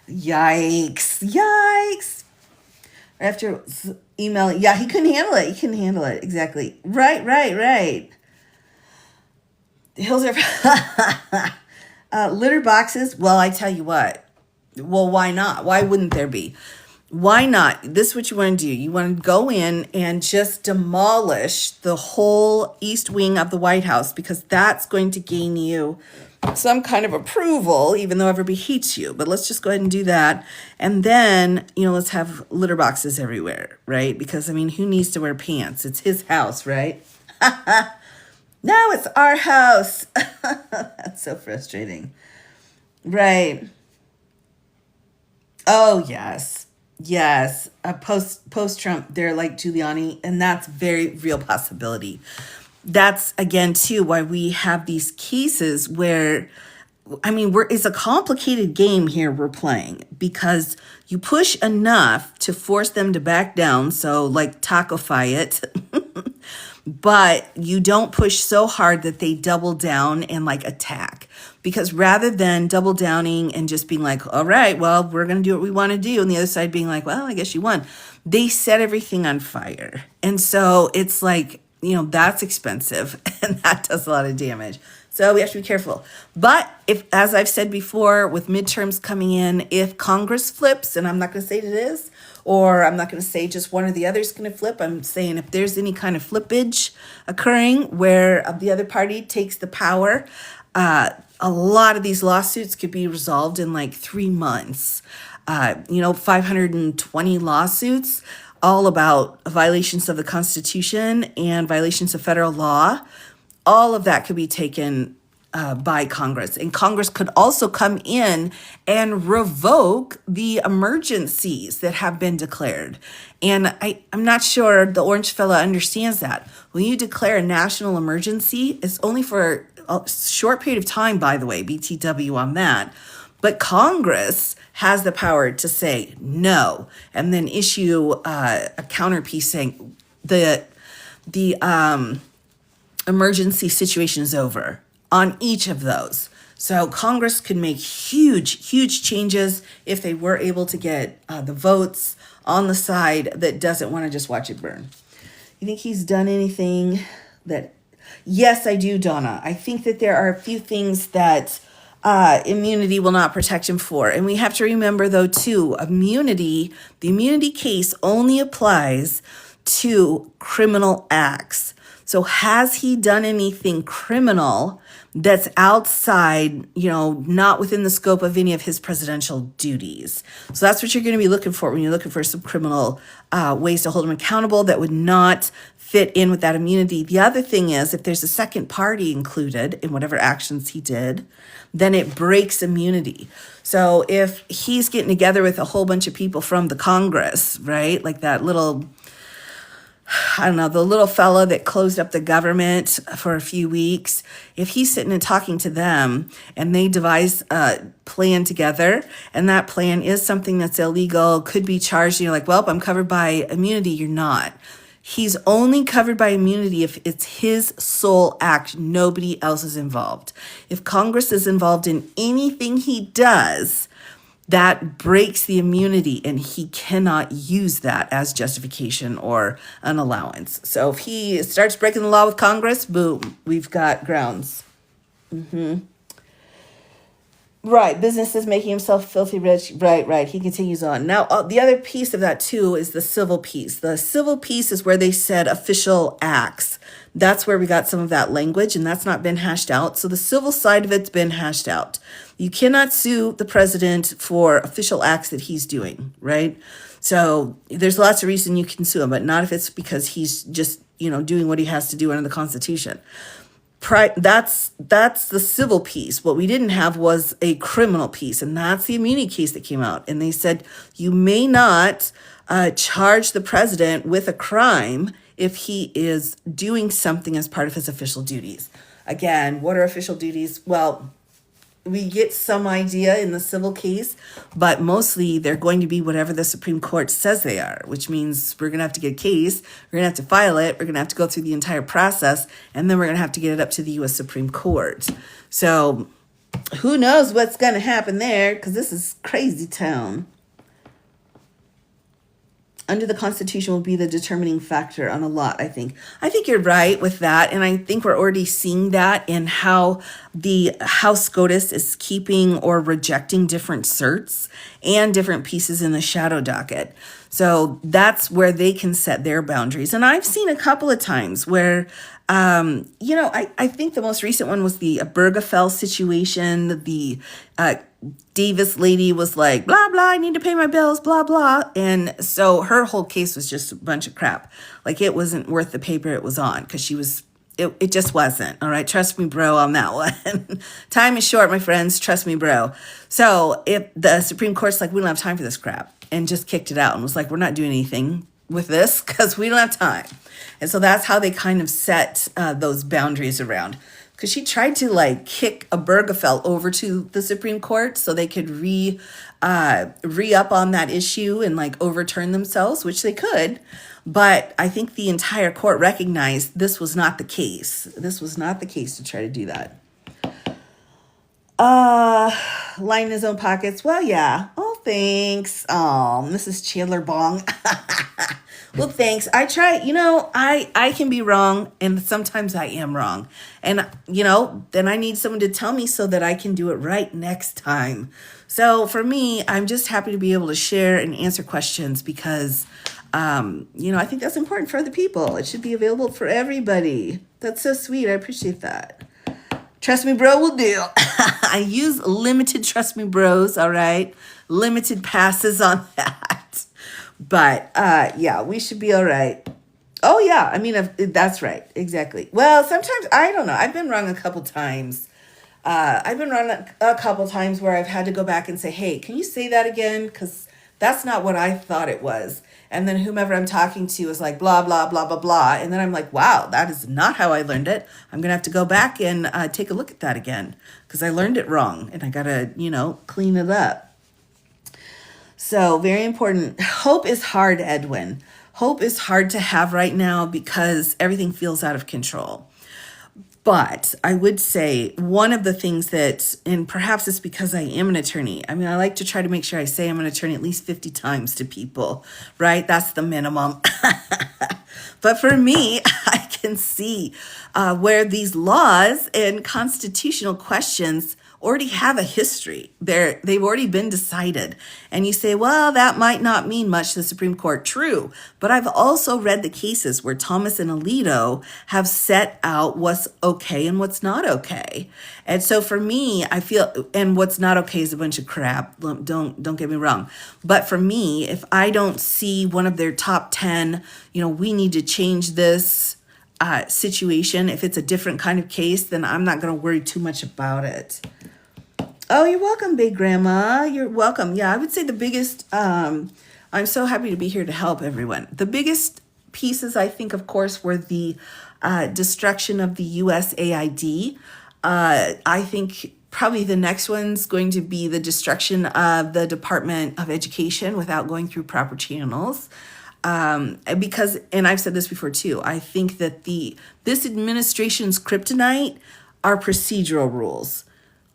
Yikes. After emailing, yeah, he couldn't handle it. Exactly. Right. Hills are litter boxes. Well, I tell you what. Well, why not? Why wouldn't there be? Why not? This is what you want to do. You want to go in and just demolish the whole east wing of the White House, because that's going to gain you some kind of approval, even though everybody hates you. But let's just go ahead and do that. And then, let's have litter boxes everywhere, right? Because, who needs to wear pants? It's his house, right? No, it's our house. That's so frustrating. Right. Oh, yes. Post-Trump, they're like Giuliani, and that's very real possibility. That's, again, too, why we have these cases where, it's a complicated game here we're playing, because you push enough to force them to back down, so like tacofy it, but you don't push so hard that they double down and like attack. Because rather than double downing and just being like, all right, well, we're going to do what we want to do, and the other side being like, well, I guess you won, they set everything on fire. And so it's like, that's expensive, and that does a lot of damage. So we have to be careful. But if, as I've said before, with midterms coming in, if Congress flips, and I'm not going to say it is, or I'm not going to say just one or the other is going to flip, I'm saying if there's any kind of flippage occurring where the other party takes the power, a lot of these lawsuits could be resolved in like 3 months. 520 lawsuits, all about violations of the Constitution and violations of federal law. All of that could be taken by Congress. And Congress could also come in and revoke the emergencies that have been declared. And I'm not sure the orange fella understands that. When you declare a national emergency, it's only for a short period of time, by the way, BTW on that. But Congress has the power to say no, and then issue a counterpiece saying the emergency situation is over on each of those. So Congress could make huge changes if they were able to get the votes on the side that doesn't want to just watch it burn. You think he's done anything that... Yes, I do, Donna. I think that there are a few things that immunity will not protect him for. And we have to remember, though, too, the immunity case only applies to criminal acts. So has he done anything criminal that's outside, not within the scope of any of his presidential duties? So that's what you're going to be looking for when you're looking for some criminal ways to hold him accountable that would not fit in with that immunity. The other thing is, if there's a second party included in whatever actions he did, then it breaks immunity. So if he's getting together with a whole bunch of people from the Congress, right, like that little, I don't know, the little fella that closed up the government for a few weeks, if he's sitting and talking to them and they devise a plan together and that plan is something that's illegal, could be charged, you're like, well, I'm covered by immunity. You're not. He's only covered by immunity if it's his sole act. Nobody else is involved. If Congress is involved in anything he does, that breaks the immunity and he cannot use that as justification or an allowance. So if he starts breaking the law with Congress, boom, we've got grounds. Right, business is making himself filthy rich. Right. He continues on. Now, the other piece of that, too, is the civil piece. The civil piece is where they said official acts. That's where we got some of that language, and that's not been hashed out. So the civil side of it's been hashed out. You cannot sue the president for official acts that he's doing, right? So there's lots of reason you can sue him, but not if it's because he's just, doing what he has to do under the Constitution. That's the civil piece. What we didn't have was a criminal piece, and that's the immunity case that came out. And they said you may not charge the president with a crime if he is doing something as part of his official duties. Again, what are official duties? Well, we get some idea in the civil case, but mostly they're going to be whatever the Supreme Court says they are, which means we're going to have to get a case, we're going to have to file it, we're going to have to go through the entire process, and then we're going to have to get it up to the U.S. Supreme Court. So who knows what's going to happen there, because this is crazy town. Under the Constitution will be the determining factor on a lot, I think. I think you're right with that, and I think we're already seeing that in how the House SCOTUS is keeping or rejecting different certs and different pieces in the shadow docket. So that's where they can set their boundaries. And I've seen a couple of times where, I think the most recent one was the Obergefell situation. The Davis lady was like, blah, blah, I need to pay my bills, blah, blah. And so her whole case was just a bunch of crap. Like, it wasn't worth the paper it was on, because it just wasn't. All right. Trust me, bro, on that one. Time is short, my friends. Trust me, bro. So if the Supreme Court's like, we don't have time for this crap, and just kicked it out and was like, we're not doing anything with this because we don't have time. And so that's how they kind of set those boundaries around. Because she tried to kick Obergefell over to the Supreme Court so they could re-up on that issue and overturn themselves, which they could. But I think the entire court recognized this was not the case. This was not the case to try to do that. Line in his own pockets. Well, yeah. Oh, thanks. Mrs. Chandler Bong. Well, thanks. I try, I can be wrong, and sometimes I am wrong. And, then I need someone to tell me so that I can do it right next time. So for me, I'm just happy to be able to share and answer questions because, I think that's important for other people. It should be available for everybody. That's so sweet. I appreciate that. Trust me, bro, will do. I use limited Trust Me Bros, all right? Limited passes on that. But, yeah, we should be all right. Oh, yeah, that's right. Exactly. Well, sometimes, I don't know. I've been wrong a couple times. I've been wrong a couple times where I've had to go back and say, hey, can you say that again? Because that's not what I thought it was. And then whomever I'm talking to is like, blah, blah, blah, blah, blah. And then I'm like, wow, that is not how I learned it. I'm going to have to go back and take a look at that again because I learned it wrong and I got to, clean it up. So very important. Hope is hard, Edwin. Hope is hard to have right now because everything feels out of control. But I would say one of the things that, and perhaps it's because I am an attorney. I like to try to make sure I say I'm an attorney at least 50 times to people, right? That's the minimum. But for me, I can see where these laws and constitutional questions already have a history. They've already been decided. And you say, well, that might not mean much to the Supreme Court. True. But I've also read the cases where Thomas and Alito have set out what's okay and what's not okay. And so for me, I feel, and what's not okay is a bunch of crap. Don't get me wrong. But for me, if I don't see one of their top 10, we need to change this situation. If it's a different kind of case, then I'm not going to worry too much about it. Oh, you're welcome, Big Grandma. You're welcome. Yeah, I would say the biggest, I'm so happy to be here to help everyone. The biggest pieces, I think, of course, were the destruction of the USAID. I think probably the next one's going to be the destruction of the Department of Education without going through proper channels. Because, and I've said this before too, I think that this administration's kryptonite are procedural rules.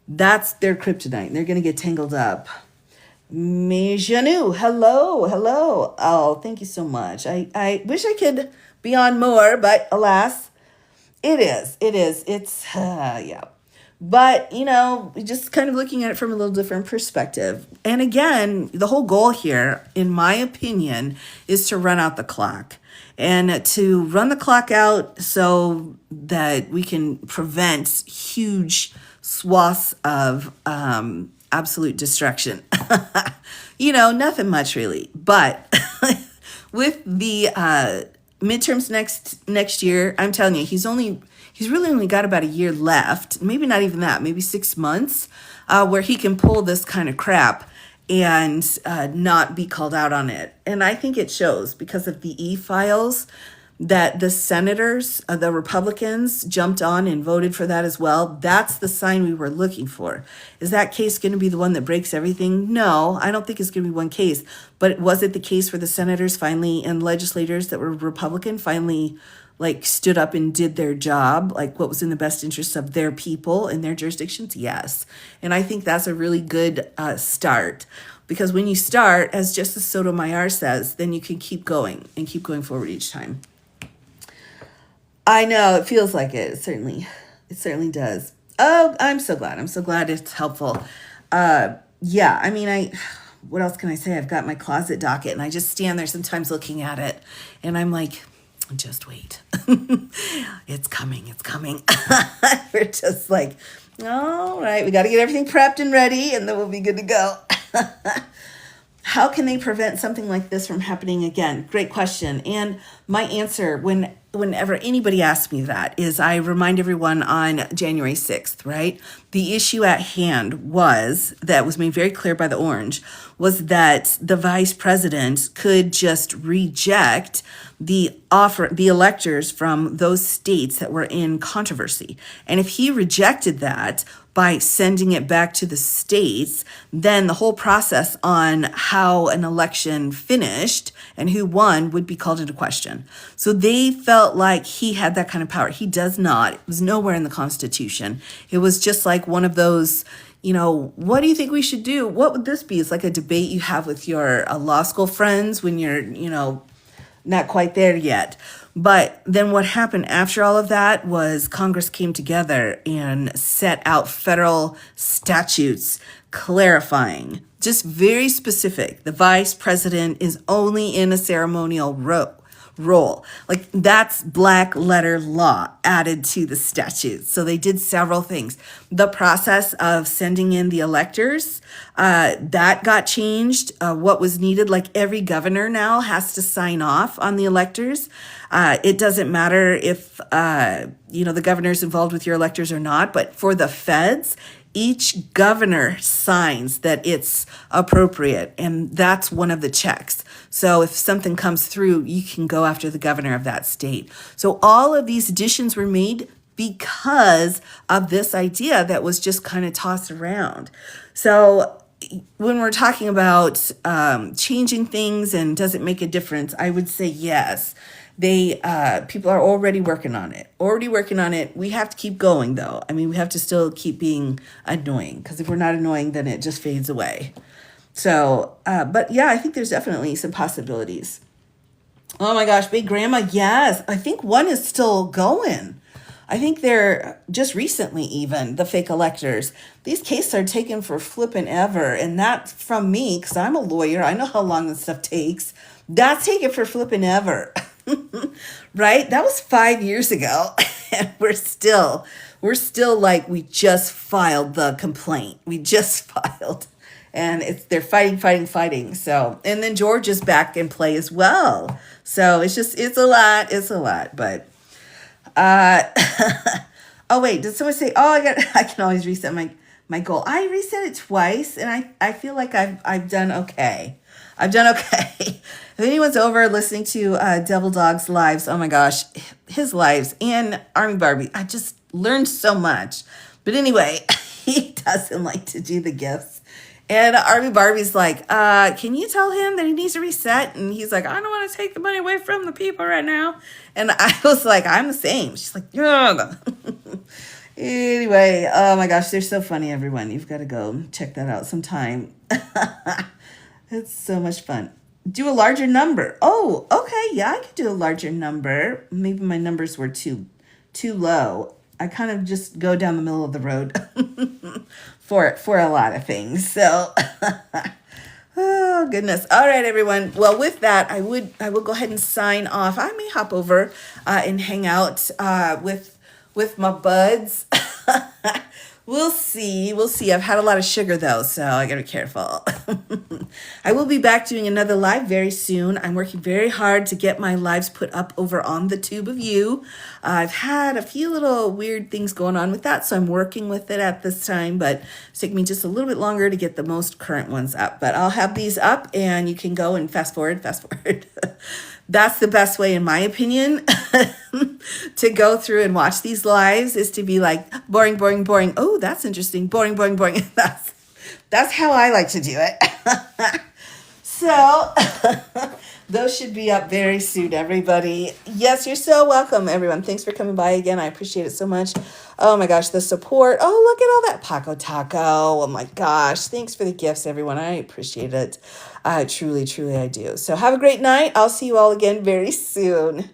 That's their kryptonite. They're going to get tangled up. Mejanu, hello. Oh, thank you so much. I wish I could be on more, but alas, it is. It's, yeah. But, just kind of looking at it from a little different perspective. And again, the whole goal here, in my opinion, is to run out the clock. And to run the clock out so that we can prevent huge swaths of absolute destruction. Nothing much really. But with the midterms next year, I'm telling you, he's really only got about a year left, maybe not even that, maybe 6 months, where he can pull this kind of crap and not be called out on it. And I think it shows because of the e-files that the senators, the Republicans, jumped on and voted for that as well. That's the sign we were looking for. Is that case going to be the one that breaks everything? No, I don't think it's going to be one case. But was it the case where the senators finally and legislators that were Republican finally stood up and did their job, what was in the best interest of their people and their jurisdictions? Yes. And I think that's a really good start, because when you start, as Justice Sotomayor says, then you can keep going and keep going forward each time. I know, it feels like it. It certainly does. Oh, I'm so glad. I'm so glad it's helpful. Yeah, what else can I say? I've got my closet docket and I just stand there sometimes looking at it and I'm like, just wait. It's coming. We're just like, all right, we got to get everything prepped and ready and then we'll be good to go. How can they prevent something like this from happening again? Great question. And my answer whenever anybody asks me that is I remind everyone on January 6th, right? The issue at hand that was made very clear by the orange, was that the vice president could just reject the electors from those states that were in controversy. And if he rejected that by sending it back to the states, then the whole process on how an election finished and who won would be called into question. So they felt like he had that kind of power. He does not. It was nowhere in the Constitution. It was just like one of those, what do you think we should do? What would this be? It's like a debate you have with your law school friends when you're, not quite there yet. But then what happened after all of that was Congress came together and set out federal statutes clarifying, just very specific. The vice president is only in a ceremonial role. That's black letter law added to the statute. So they did several things. The process of sending in the electors, that got changed. What was needed, every governor now has to sign off on the electors. It doesn't matter if, the governor's involved with your electors or not, but for the feds, each governor signs that it's appropriate, and that's one of the checks. So if something comes through, you can go after the governor of that state. So all of these additions were made because of this idea that was just kind of tossed around. So when we're talking about changing things and does it make a difference, I would say yes. People are already working on it. We have to keep going though. We have to still keep being annoying, because if we're not annoying, then it just fades away. So, but yeah, I think there's definitely some possibilities. Oh my gosh, Big Grandma. Yes. I think one is still going. I think they're just recently, even the fake electors. These cases are taken for flipping ever. And that's from me, because I'm a lawyer. I know how long this stuff takes. That's taken for flipping ever. Right? That was 5 years ago. And we're still like, we just filed the complaint. We just filed. And they're fighting. So, and then George is back in play as well. So it's a lot. But uh, oh wait, did someone say? Oh, I can always reset my goal. I reset it twice, and I feel like I've done okay. I've done okay. If anyone's over listening to Devil Dog's lives, oh my gosh, his lives and Army Barbie, I just learned so much. But anyway, he doesn't like to do the gifts. And Army Barbie's like, can you tell him that he needs to reset? And he's like, I don't want to take the money away from the people right now. And I was like, I'm the same. She's like, yeah. Anyway, oh my gosh, they're so funny, everyone. You've got to go check that out sometime. It's so much fun. Do a larger number. Oh, okay. Yeah, I could do a larger number. Maybe my numbers were too low. I kind of just go down the middle of the road for a lot of things. So, oh goodness. All right, everyone. Well, with that, I will go ahead and sign off. I may hop over and hang out with my buds. We'll see. I've had a lot of sugar though, so I gotta be careful. I will be back doing another live very soon. I'm working very hard to get my lives put up over on the Tube of You. I've had a few little weird things going on with that, so I'm working with it at this time, but it's taking me just a little bit longer to get the most current ones up. But I'll have these up and you can go and fast forward. That's the best way, in my opinion, to go through and watch these lives, is to be like, boring. Oh, that's interesting. Boring. That's how I like to do it. So those should be up very soon, everybody. Yes, you're so welcome, everyone. Thanks for coming by again. I appreciate it so much. Oh my gosh, the support. Oh, look at all that Paco Taco. Oh my gosh. Thanks for the gifts, everyone. I appreciate it. Truly, I do. So have a great night. I'll see you all again very soon.